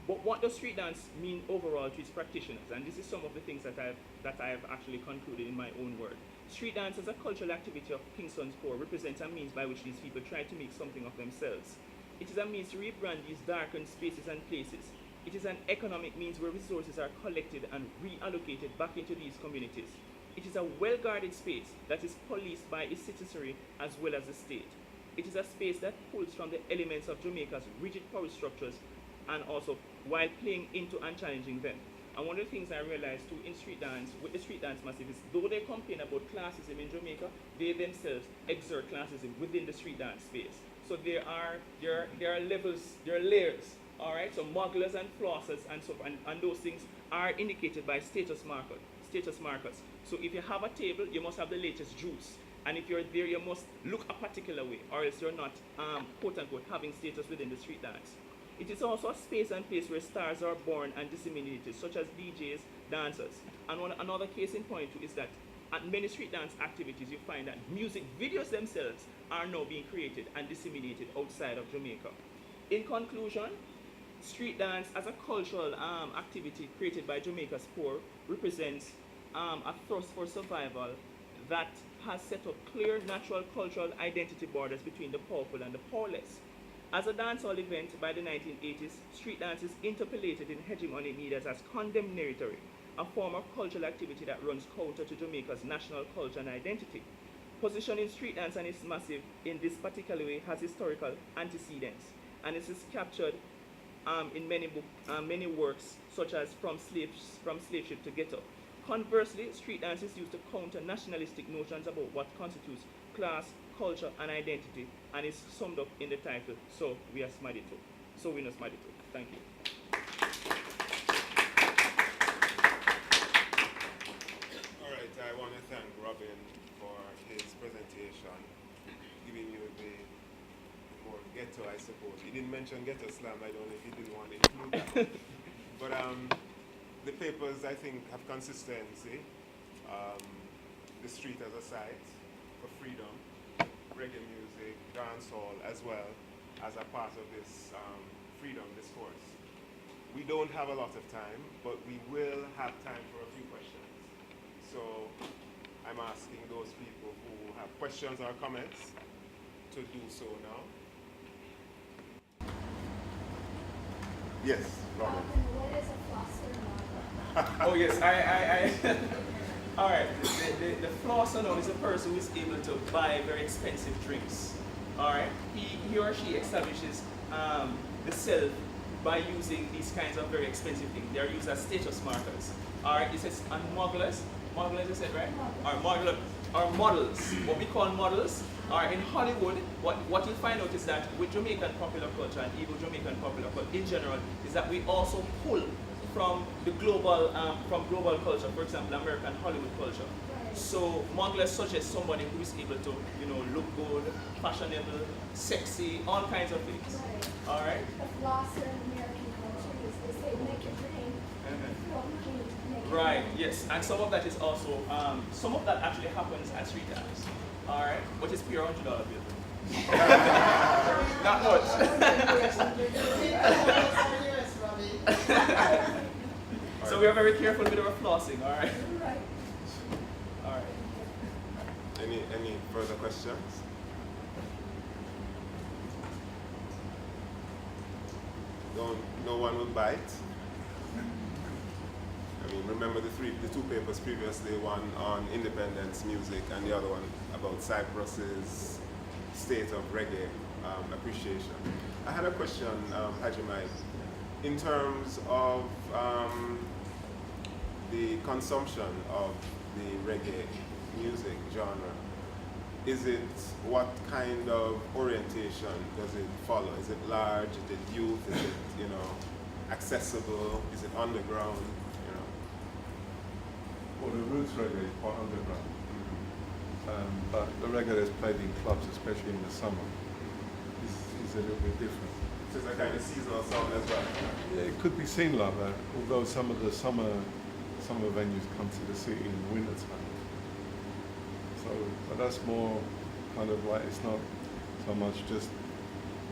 But what does street dance mean overall to its practitioners? And this is some of the things that I have actually concluded in my own word. Street dance as a cultural activity of Kingston's core represents a means by which these people try to make something of themselves. It is a means to rebrand these darkened spaces and places. It is an economic means where resources are collected and reallocated back into these communities. It is a well-guarded space that is policed by its citizenry as well as the state. It is a space that pulls from the elements of Jamaica's rigid power structures and also while playing into and challenging them. And one of the things I realized too in street dance, with the street dance massive, is though they complain about classism in Jamaica, they themselves exert classism within the street dance space. So there are levels, there are layers, all right? So smugglers and flossers and so and those things are indicated by status markers. So if you have a table, you must have the latest juice. And if you're there, you must look a particular way, or else you're not, quote unquote, having status within the street dance. It is also a space and place where stars are born and disseminated, such as DJs, dancers. And another case in point too is that at many street dance activities, you find that music videos themselves are now being created and disseminated outside of Jamaica. In conclusion, street dance as a cultural activity created by Jamaica's poor represents a thrust for survival that has set up clear natural cultural identity borders between the powerful and the powerless. As a dancehall event by the 1980s, street dance is interpolated in hegemonic media as condemnatory, a form of cultural activity that runs counter to Jamaica's national culture and identity. Positioning street dance and its massive in this particular way has historical antecedents, and it is captured in many works, such as From Slave Ship to Ghetto. Conversely, street dance is used to counter nationalistic notions about what constitutes class, culture, and identity, and is summed up in the title, So We Are Smadito. So We Know Smadito. Thank you. All right, I want to thank Robin for his presentation, giving you the more ghetto, I suppose. He didn't mention ghetto slam. I don't know if he didn't want to include that. But the papers, I think, have consistency. The street as a site for freedom, reggae music, dancehall, as well as a part of this freedom discourse. We don't have a lot of time, but we will have time for a few questions. So I'm asking those people who have questions or comments to do so now. Yes, Robin. What is a flosser model? Oh yes, I all right. The flosser now is a person who is able to buy very expensive drinks. All right, he or she establishes the self by using these kinds of very expensive things. They are used as status markers. All right, it says models, you said, right? Or models. What we call models are in Hollywood. What you'll find out is that with Jamaican popular culture and even Jamaican popular culture in general, is that we also pull from the global culture, for example, American Hollywood culture. So models such as somebody who is able to, look good, fashionable, sexy, all kinds of things. Right. All right. The flosser in American culture is they say make it rain. Make it Right. rain. Yes, and some of that is also some of that actually happens at street dance. All right, but it's pure $100 bill. Not much. So we are very careful with our flossing. All right. Right. All right. Any further questions? No one will bite. I mean, remember the two papers previously, one on independence music and the other one about Cyprus's state of reggae appreciation. I had a question, Haji Mike, in terms of the consumption of the reggae music genre. Is it, what kind of orientation does it follow? Is it large? Is it youth? Is it, accessible? Is it underground? Well, the roots reggae is quite underground. But the reggae that's played in clubs, especially in the summer, is a little bit different. So it's a kind of seasonal song as well? Yeah, it could be seen like that, although some of the summer venues come to the city in the winter time. So, but that's more kind of like, it's not so much just,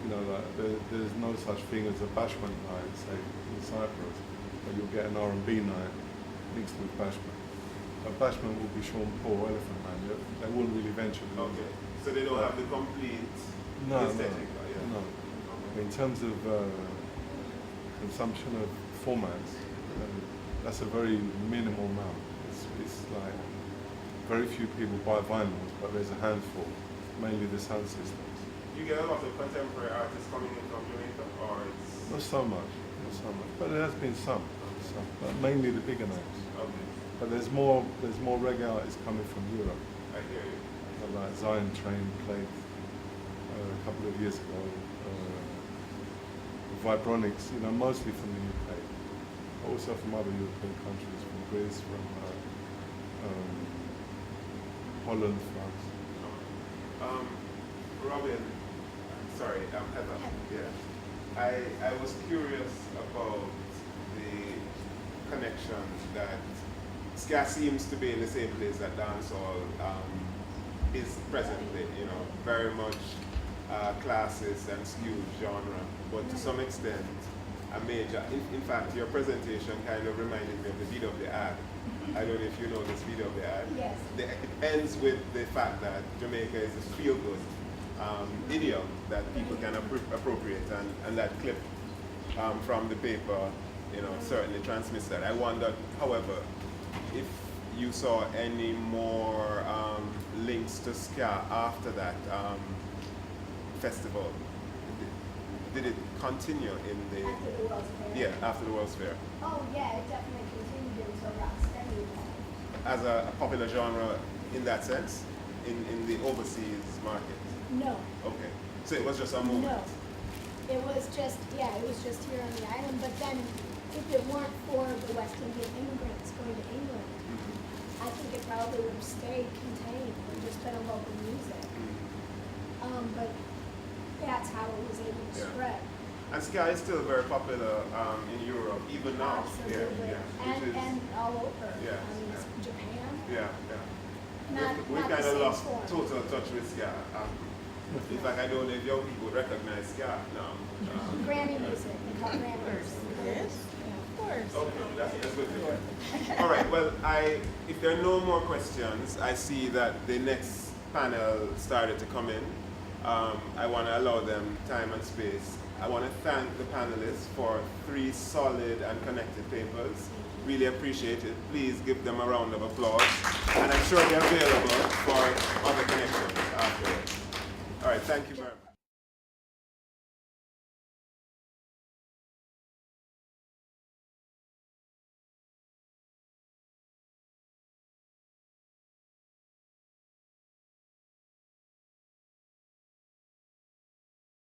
like there's no such thing as a bashment night, say, in Cyprus, but you'll get an R&B night mixed with bashment. A bashment will be Sean Paul, Elephant Man. They wouldn't really venture. Okay, so they don't have the complete aesthetic? No. In terms of consumption of formats, that's a very minimal amount. It's like very few people buy vinyls, but there's a handful, mainly the sound systems. You get a lot of contemporary artists coming in from Jamaica, or it's... Not so much, but there has been some, but mainly the bigger names. Okay, But there's more reggae artists coming from Europe. I hear you. Like Zion Train played a couple of years ago. Vibronics, mostly from the UK, also from other European countries, from Greece, from Holland, France. Robin, sorry, Heather. Yeah, I was curious about the connection that ska seems to be in the same place that dancehall is presently. Very much classist and skewed genre, but to some extent a major. In fact, your presentation kind of reminded me of the video of the ad. I don't know if you know this video of the ad. Yes. It ends with the fact that Jamaica is a feel-good idiom that people can appropriate, and that clip from the paper, certainly transmits that. I wondered, however, if you saw any more links to ska after that festival. Did it continue in the... After the World's Fair? Yeah, after the World's Fair. Oh yeah, it definitely continued until about 75. as a popular genre in that sense, in the overseas market? No, Okay. So it was just a movement? no. It was just here on the island, but then if it weren't for the West Indian immigrants going to England, Mhm. I think it probably would have stayed contained and just been a local music. Mhm. But that's how it was able to Yeah. spread. And ska is still very popular in Europe, even now. Absolutely. Yeah, yeah. Which is, And all over. Yeah, I mean, it's Japan. yeah, yeah. Not, we not kind the of same lost form. total touch with ska. In fact, I don't know if young people recognize ska now. Grammy music. They call it Grammy music. Yes, of course. Okay, that's good to hear. All right, well, if there are no more questions, I see that the next panel started to come in. I want to allow them time and space. I want to thank the panelists for 3 solid and connected papers. Really appreciate it. Please give them a round of applause. And I'm sure they're available for other connections afterwards. All right, thank you very much.